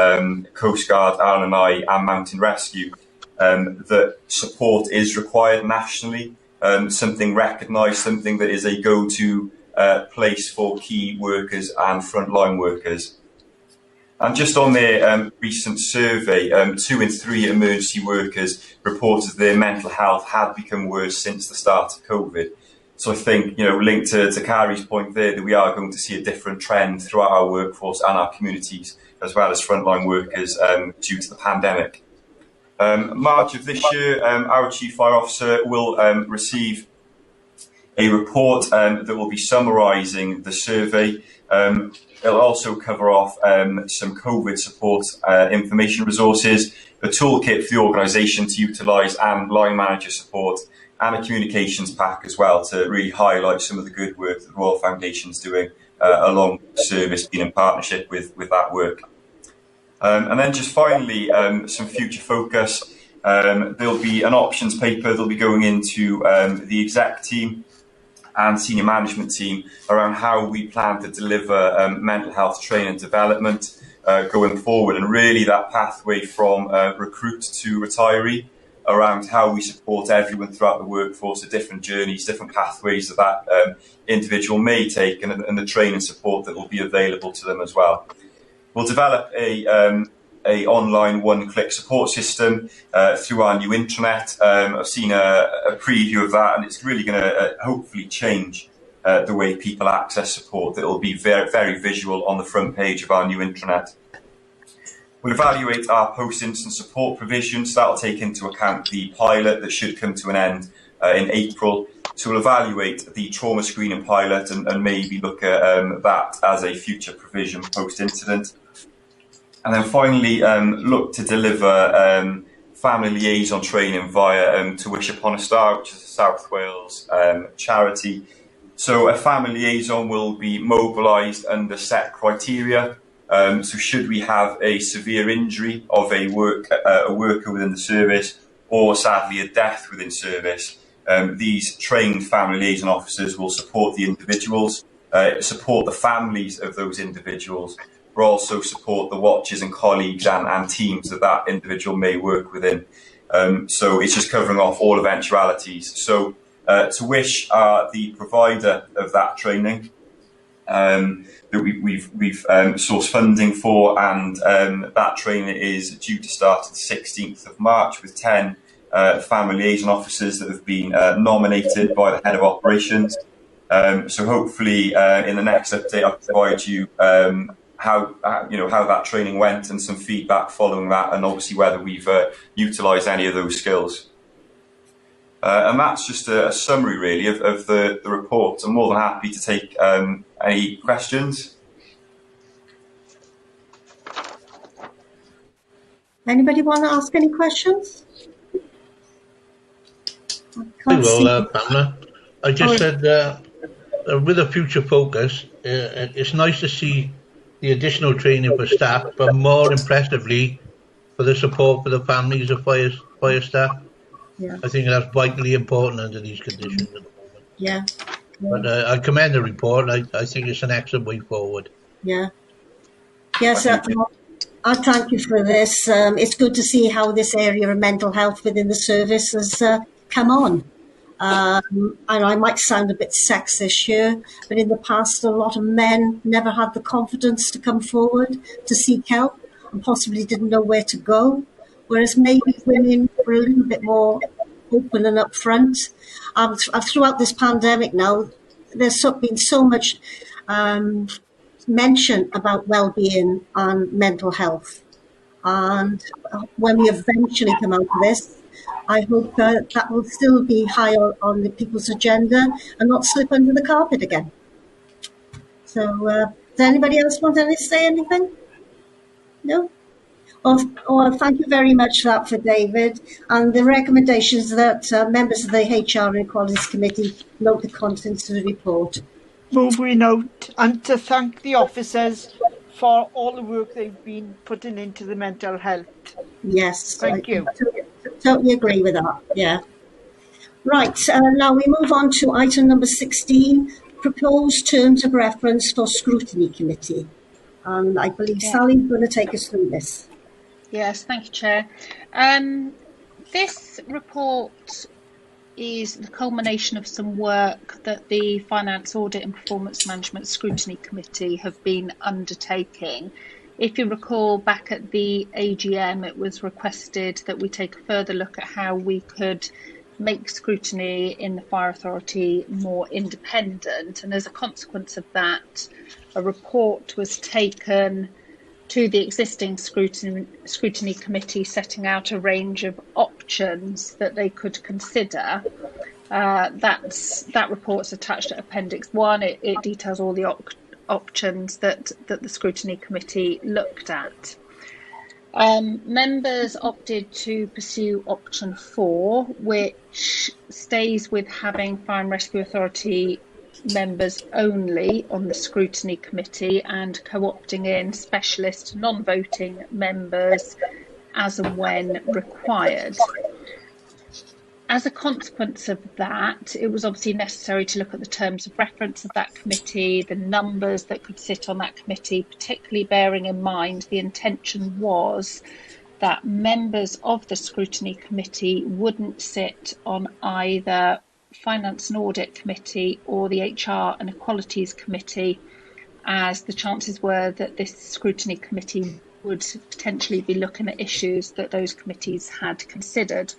Coast Guard, RNI and Mountain Rescue, that support is required nationally, something recognised, something that is a go-to place for key workers and frontline workers. And just on their recent survey, 2 in 3 emergency workers reported their mental health had become worse since the start of COVID. So I think, linked to Carrie's point there, that we are going to see a different trend throughout our workforce and our communities, as well as frontline workers due to the pandemic. March of this year, our Chief Fire Officer will receive a report that will be summarising the survey. It'll also cover off some COVID support information resources, a toolkit for the organisation to utilise and line manager support, and a communications pack as well to really highlight some of the good work that the Royal Foundation's doing along with the service, being in partnership with that work. And then just finally, some future focus. There'll be an options paper that'll be going into the exec team and senior management team around how we plan to deliver mental health training and development going forward, and really that pathway from recruit to retiree, around how we support everyone throughout the workforce, the different journeys, different pathways that individual may take, and the training support that will be available to them as well. We'll develop a online one-click support system through our new intranet. I've seen a preview of that, and it's really going to hopefully change the way people access support. That will be very, very visual on the front page of our new intranet. We'll evaluate our post-incident support provisions. That'll take into account the pilot that should come to an end in April. So we'll evaluate the trauma screening pilot and maybe look at that as a future provision post-incident. And then finally, look to deliver family liaison training via To Wish Upon a Star, which is a South Wales charity, So a family liaison will be mobilised under set criteria. So should we have a severe injury of a worker within the service, or sadly a death within service, these trained family liaison officers will support the individuals, support the families of those individuals, but also support the watchers and colleagues and teams that individual may work within. So it's just covering off all eventualities. So to wish the provider of that training that we've sourced funding for, and that training is due to start on the 16th of March with 10 family liaison officers that have been nominated by the head of operations. So hopefully in the next update I'll provide you how that training went and some feedback following that, and obviously whether we've utilised any of those skills. And that's just a summary really of the report. I'm more than happy to take any questions. Anybody want to ask any questions? I will, Pamela. I just said with a future focus, it's nice to see the additional training for staff, but more impressively for the support for the families of fire staff. Yeah. I think that's vitally important under these conditions at the moment. Yeah. But I commend the report. I think it's an excellent way forward. Yeah. Yes, I thank you for this. It's good to see how this area of mental health within the service has come on. And I might sound a bit sexist here, but in the past, a lot of men never had the confidence to come forward to seek help and possibly didn't know where to go. Whereas maybe women were a little bit more open and upfront. Throughout this pandemic now, there's been so much mention about well-being and mental health. And when we eventually come out of this, I hope that will still be higher on the people's agenda and not slip under the carpet again. So, does anybody else want to say anything? No? Oh, thank you very much for David. And the recommendations that members of the HR and Equalities Committee note the contents of the report. Move we note, and to thank the officers for all the work they've been putting into the mental health. Yes. Thank you. Totally agree with that, yeah. Right, now we move on to item number 16, proposed terms of reference for scrutiny committee. And I believe Sally's going to take us through this. Yes, thank you, Chair. This report is the culmination of some work that the Finance Audit and Performance Management Scrutiny Committee have been undertaking. If you recall, back at the AGM, it was requested that we take a further look at how we could make scrutiny in the Fire Authority more independent. And as a consequence of that, a report was taken to the existing scrutiny committee, setting out a range of options that they could consider. That report's attached to Appendix 1. It details all the options that the scrutiny committee looked at. Members opted to pursue option 4, which stays with having Fire and Rescue Authority members only on the scrutiny committee and co-opting in specialist non-voting members as and when required. As a consequence of that, it was obviously necessary to look at the terms of reference of that committee, the numbers that could sit on that committee, particularly bearing in mind the intention was that members of the scrutiny committee wouldn't sit on either Finance and Audit Committee or the HR and Equalities Committee, as the chances were that this scrutiny committee would potentially be looking at issues that those committees had considered.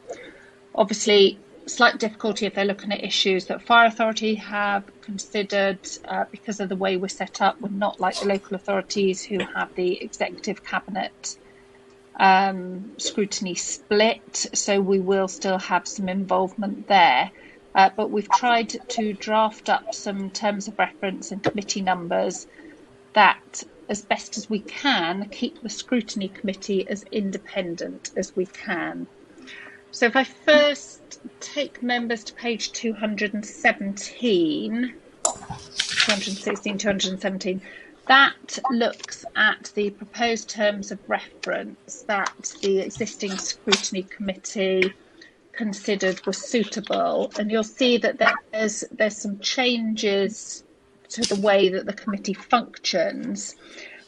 Obviously, slight difficulty if they're looking at issues that Fire Authority have considered because of the way we're set up. We're not like the local authorities who have the executive cabinet scrutiny split, so we will still have some involvement there. But we've tried to draft up some terms of reference and committee numbers that, as best as we can, keep the scrutiny committee as independent as we can. So if I first take members to page 217, 216, 217. That looks at the proposed terms of reference that the existing scrutiny committee considered were suitable, and you'll see that there's some changes to the way that the committee functions,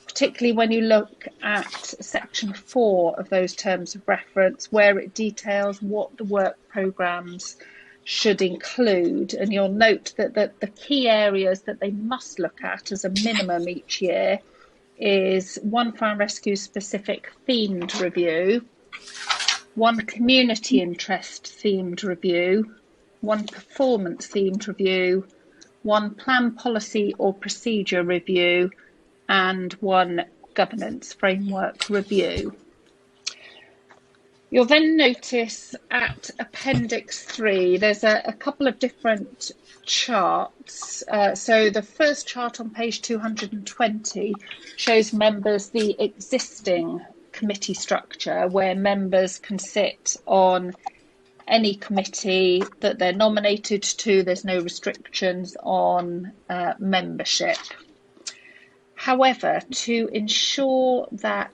particularly when you look at section 4 of those terms of reference, where it details what the work programmes should include. And you'll note that the key areas that they must look at as a minimum each year is one fire and rescue specific themed review, one community interest themed review, one performance themed review, one plan policy or procedure review, and one governance framework review. You'll then notice at Appendix 3, there's a couple of different charts. So the first chart on page 220 shows members the existing committee structure, where members can sit on any committee that they're nominated to. There's no restrictions on membership. However, to ensure that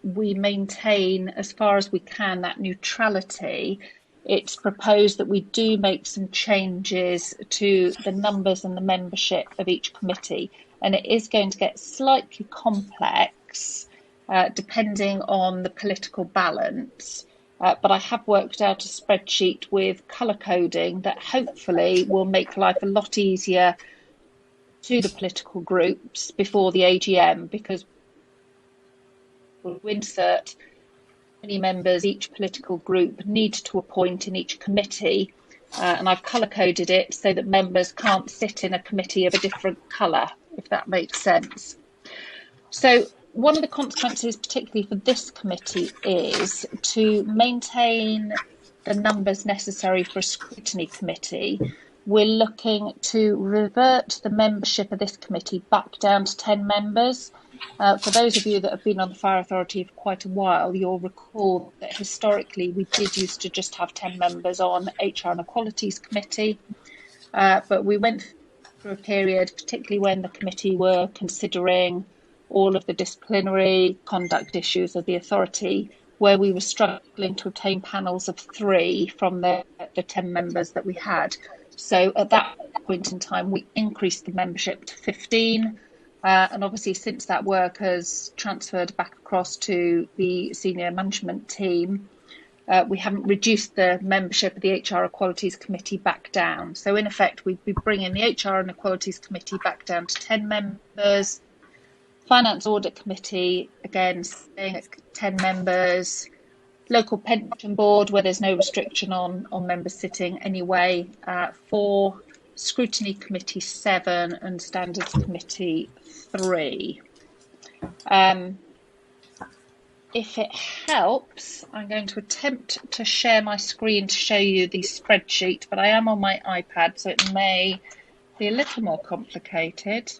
we maintain, as far as we can, that neutrality, it's proposed that we do make some changes to the numbers and the membership of each committee. And it is going to get slightly complex depending on the political balance. But I have worked out a spreadsheet with colour coding that hopefully will make life a lot easier to the political groups before the AGM, because we'll insert many members each political group need to appoint in each committee, and I've colour coded it so that members can't sit in a committee of a different colour, if that makes sense. So one of the consequences, particularly for this committee, is to maintain the numbers necessary for a scrutiny committee. We're looking to revert the membership of this committee back down to 10 members. For those of you that have been on the Fire Authority for quite a while, you'll recall that historically we did used to just have 10 members on HR and Equalities Committee, but we went through a period, particularly when the committee were considering all of the disciplinary conduct issues of the authority, where we were struggling to obtain panels of 3 from the 10 members that we had. So at that point in time, we increased the membership to 15. And obviously, since that work has transferred back across to the senior management team, we haven't reduced the membership of the HR Equalities Committee back down. So in effect, we'd be bringing the HR and Equalities Committee back down to 10 members. Finance Audit Committee, again, staying at 10 members. Local Pension Board, where there's no restriction on members sitting anyway, 4. Scrutiny Committee 7 and Standards Committee 3. If it helps, I'm going to attempt to share my screen to show you the spreadsheet, but I am on my iPad, so it may be a little more complicated,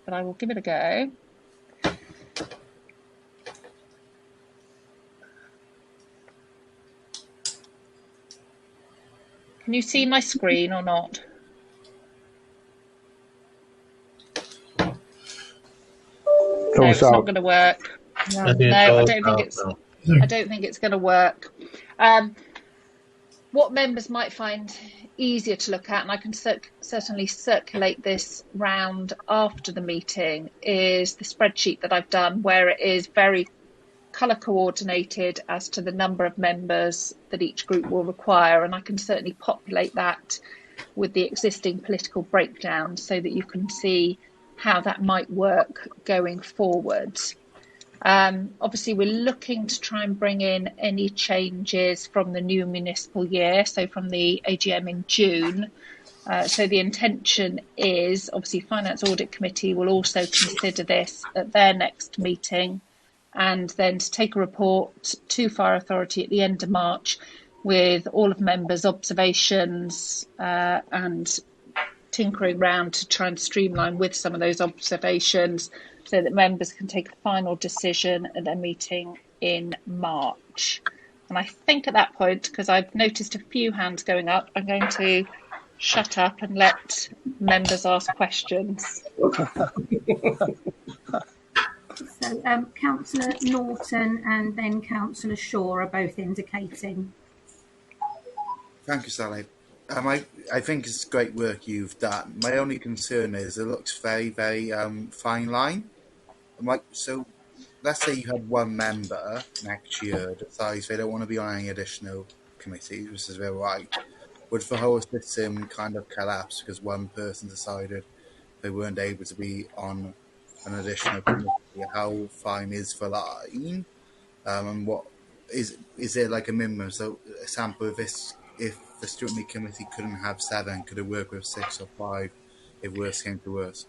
but I will give it a go. Can you see my screen or not? No, it's not going to work. No, I don't think it's going to work. What members might find easier to look at, and I can certainly circulate this round after the meeting, is the spreadsheet that I've done, where it is very colour coordinated as to the number of members that each group will require, and I can certainly populate that with the existing political breakdown so that you can see how that might work going forward. Obviously, we're looking to try and bring in any changes from the new municipal year, so from the AGM in June. So the intention is, obviously, Finance Audit Committee will also consider this at their next meeting, and then to take a report to Fire Authority at the end of March with all of members' observations and tinkering around to try and streamline with some of those observations so that members can take a final decision at their meeting in March. And I think at that point, because I've noticed a few hands going up, I'm going to shut up and let members ask questions. So Councillor Norton and then Councillor Shaw are both indicating. Thank you, Sally. I think it's great work you've done. My only concern is it looks very, very fine line. So let's say you had one member next year decides they don't want to be on any additional committees, which is their right. Would the whole system kind of collapse because one person decided they weren't able to be on an additional committee? How fine is the line? And what is there like a minimum? So, example, if the scrutiny committee couldn't have 7, could it work with 6 or 5 if worse came to worse?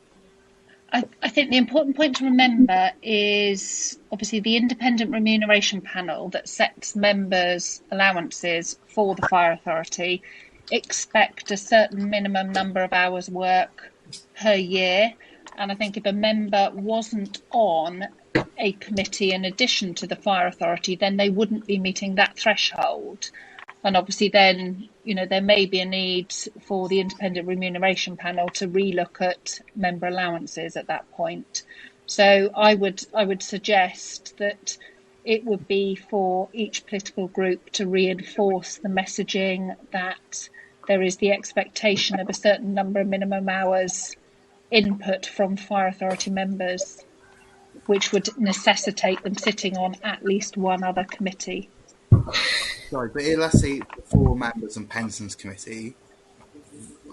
I think the important point to remember is obviously the independent remuneration panel that sets members' allowances for the fire authority expect a certain minimum number of hours work per year. And I think if a member wasn't on a committee in addition to the fire authority, then they wouldn't be meeting that threshold. And obviously then, there may be a need for the independent remuneration panel to relook at member allowances at that point. So I would suggest that it would be for each political group to reinforce the messaging that there is the expectation of a certain number of minimum hours input from fire authority members, which would necessitate them sitting on at least one other committee. Sorry, but let's say 4 members on pensions committee,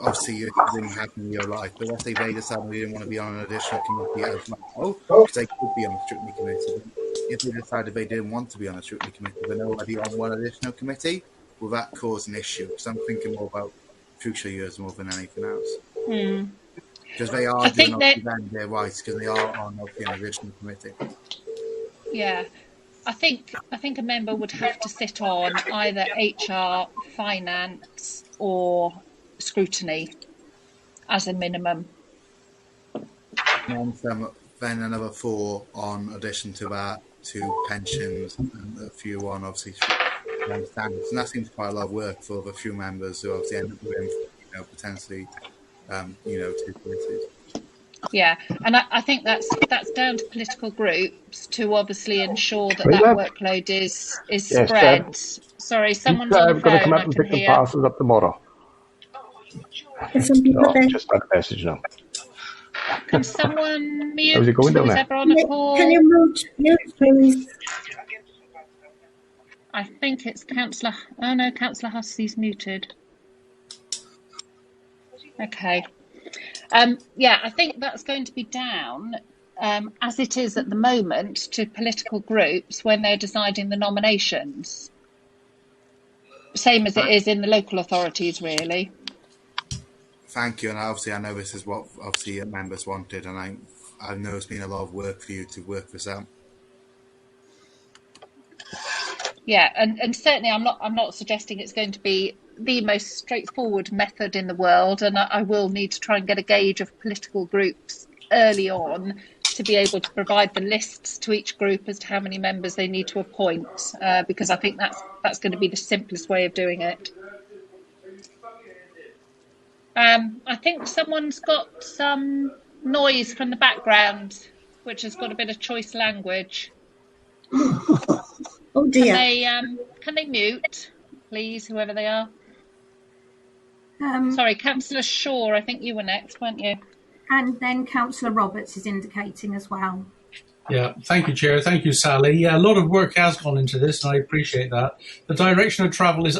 obviously you didn't have in your life, but let's say they decided they didn't want to be on an additional committee as well, because they could be on a scrutiny committee. If they decided they didn't want to be on a scrutiny committee, but they're already on one additional committee, will that cause an issue? Because I'm thinking more about future years more than anything else. Because they are doing their rights because they are on an additional committee. Yeah. I think a member would have to sit on either HR, finance, or scrutiny as a minimum. And then another 4 on addition to that, to pensions, and a few on obviously standards. And that seems quite a lot of work for the few members who obviously end up doing, potentially, 2 committees. Yeah, and I think that's down to political groups to obviously ensure that workload is spread. Sorry, someone's on the phone. Going to come up and pick the parcels up tomorrow. Just got a message now. Can someone mute? How's it going down there? On a call? Can you mute, please? I think it's Councillor. Oh no, Councillor Hussey's muted. Okay. I think that's going to be down, as it is at the moment, to political groups when they're deciding the nominations. Same as it is in the local authorities, really. Thank you, and obviously I know this is what obviously members wanted, and I know it's been a lot of work for you to work this out. Yeah, and certainly I'm not suggesting it's going to be the most straightforward method in the world, and I will need to try and get a gauge of political groups early on to be able to provide the lists to each group as to how many members they need to appoint, because I think that's going to be the simplest way of doing it. I think someone's got some noise from the background, which has got a bit of choice language. Oh dear. Can they mute, please, whoever they are? Sorry, Councillor Shaw, I think you were next, weren't you? And then Councillor Roberts is indicating as well. Yeah, thank you, Chair. Thank you, Sally. Yeah, a lot of work has gone into this, and I appreciate that. The direction of travel is,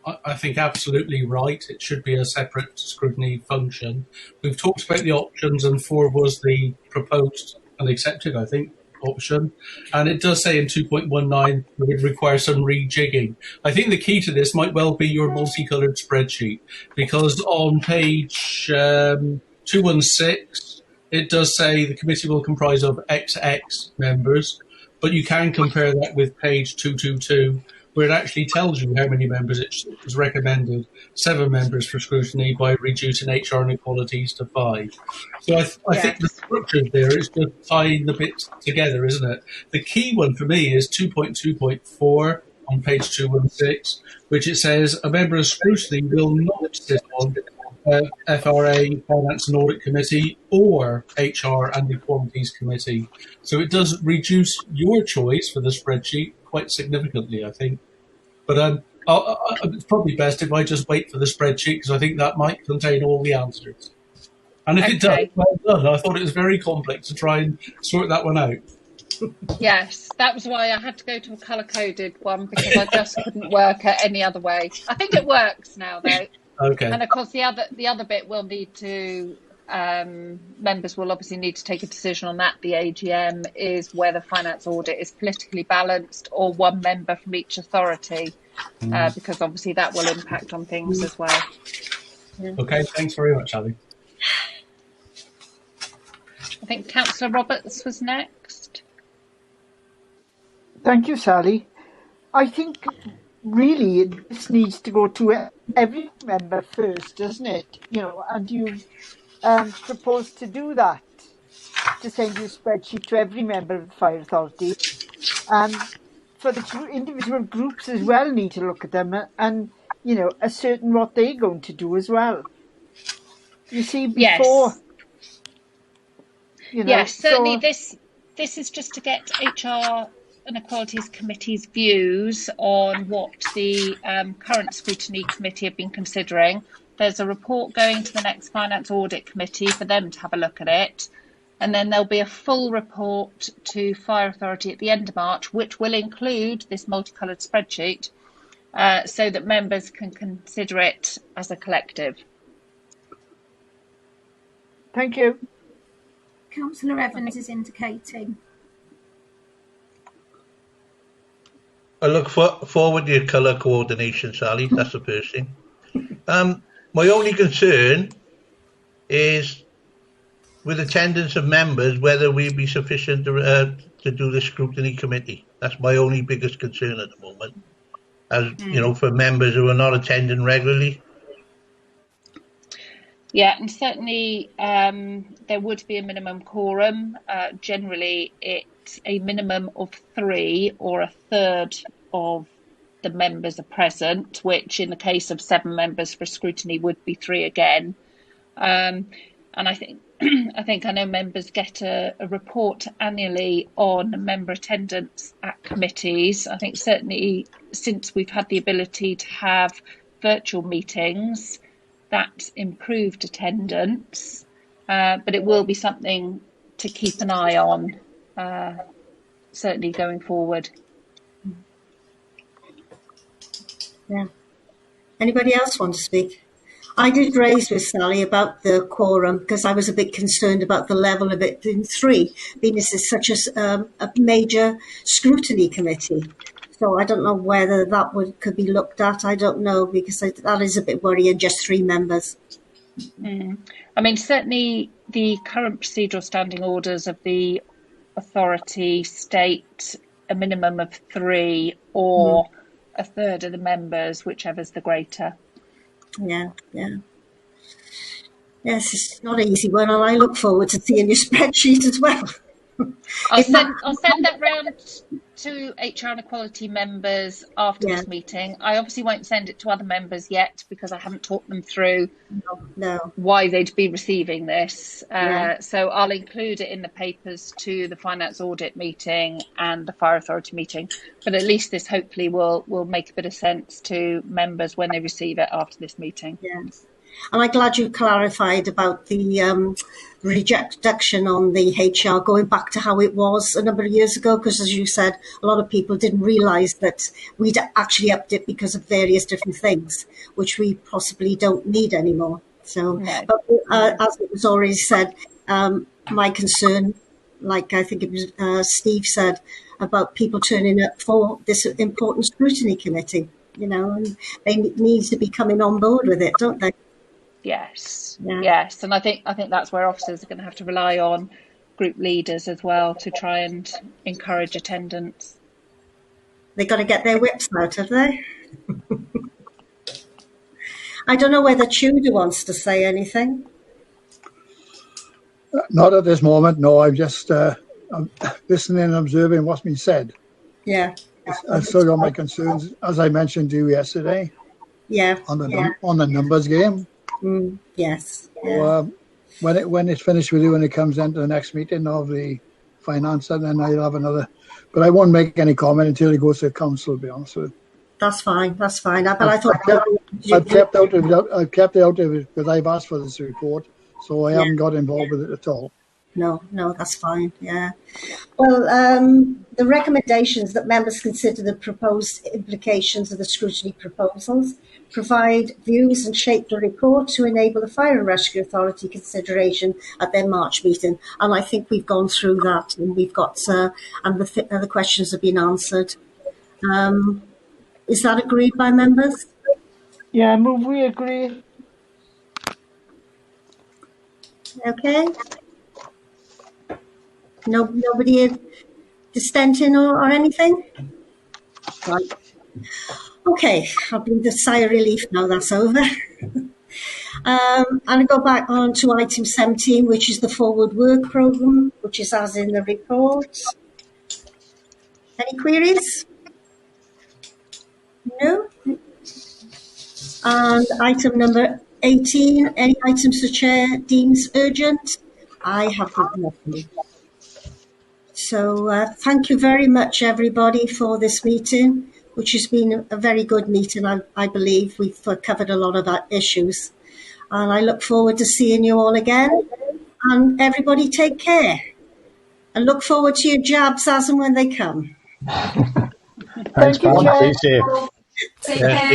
I think, absolutely right. It should be a separate scrutiny function. We've talked about the options, and 4 was the proposed and accepted, I think, option. And it does say in 2.19 it would require some rejigging. I think the key to this might well be your multicoloured spreadsheet, because on page 216, it does say the committee will comprise of XX members, but you can compare that with page 222, where it actually tells you how many members it was recommended. 7 members for scrutiny by reducing HR and equalities to 5. So I think the structure there is just tying the bits together, isn't it? The key one for me is 2.2.4 on page 216, which it says a member of scrutiny will not sit on FRA, Finance and Audit Committee, or HR and Equalities Committee. So it does reduce your choice for the spreadsheet quite significantly, I think. But it's probably best if I just wait for the spreadsheet, because I think that might contain all the answers. And if it does, well done. I thought it was very complex to try and sort that one out. Yes, that was why I had to go to a colour-coded one, because I just couldn't work it any other way. I think it works now, though. Okay. And of course, the other bit will need to members will obviously need to take a decision on that. The AGM is whether finance audit is politically balanced or one member from each authority, because obviously that will impact on things as well. Yeah. Okay, thanks very much, Ali. I think Councillor Roberts was next. Thank you, Sally. I think really this needs to go to every member first, doesn't it? You know, and you've proposed to do that, to send you a spreadsheet to every member of the Fire Authority. For the individual groups as well need to look at them and, you know, ascertain what they're going to do as well. You see, before... Yes. You know, yes, certainly this is just to get HR and Equalities Committee's views on what the current Scrutiny Committee have been considering. There's a report going to the next Finance Audit Committee for them to have a look at it. And then there'll be a full report to Fire Authority at the end of March, which will include this multicoloured spreadsheet, so that members can consider it as a collective. Thank you. Councillor Evans is indicating. I look forward to your colour coordination, Sally. That's the first thing. My only concern is with attendance of members, whether we'd be sufficient to do the scrutiny committee. That's my only biggest concern at the moment. As you know, for members who are not attending regularly. Yeah, and certainly there would be a minimum quorum. Generally, it's a minimum of 3 or a third of the members are present, which in the case of 7 members for scrutiny would be 3 again. And I think I know members get a report annually on member attendance at committees. I think certainly since we've had the ability to have virtual meetings, that's improved attendance, but it will be something to keep an eye on, certainly going forward. Yeah. Anybody else want to speak? I did raise with Sally about the quorum because I was a bit concerned about the level of it in 3, being this is such a major scrutiny committee. So I don't know whether that could be looked at. I don't know, because that is a bit worrying, just 3 members. I mean, certainly the current procedural standing orders of the authority state a minimum of 3 or a third of the members, whichever's the greater. Yeah. Yes, it's not an easy one, and I look forward to seeing your spreadsheet as well. I'll send that round to HR and Equality members after this meeting. I obviously won't send it to other members yet because I haven't talked them through why they'd be receiving this. So I'll include it in the papers to the Finance Audit meeting and the Fire Authority meeting. But at least this hopefully will make a bit of sense to members when they receive it after this meeting. Yes. And I'm glad you clarified about the reduction on the HR going back to how it was a number of years ago, because as you said, a lot of people didn't realise that we'd actually upped it because of various different things, which we possibly don't need anymore. So, but as it was already said, my concern, like I think it was Steve said, about people turning up for this important scrutiny committee, you know, and they need to be coming on board with it, don't they? Yes, and I think that's where officers are going to have to rely on group leaders as well to try and encourage attendance. They've got to get their whips out, have they? I don't know whether Tudor wants to say anything. Not at this moment, no. I'm just I'm listening and observing what's been said. Yeah. I've still got my concerns, as I mentioned to you yesterday. Yeah. On the numbers game. Yes. So, when it's finished with you and it comes into the next meeting of the finance, and then I'll have another. But I won't make any comment until it goes to the council, to be honest with you. That's fine. That's fine. But I thought I've kept out of it because I've asked for this report, so I haven't got involved with it at all. No, that's fine. Yeah. Well, the recommendations that members consider the proposed implications of the scrutiny proposals, provide views and shape the report to enable the Fire and Rescue Authority consideration at their March meeting. And I think we've gone through that, and we've got and the questions have been answered. Is that agreed by members? Yeah, move we agree. Okay. Nobody dissenting or anything? Right. Okay, I'll breathe a sigh of relief now that's over. And I go back on to item 17, which is the forward work programme, which is as in the report. Any queries? No? And item number 18, any items the Chair deems urgent? I have got nothing. So thank you very much, everybody, for this meeting, which has been a very good meeting. I believe we've covered a lot of our issues. And I look forward to seeing you all again. And everybody take care. And look forward to your jabs as and when they come. Thanks, Pam. Stay safe. Take care.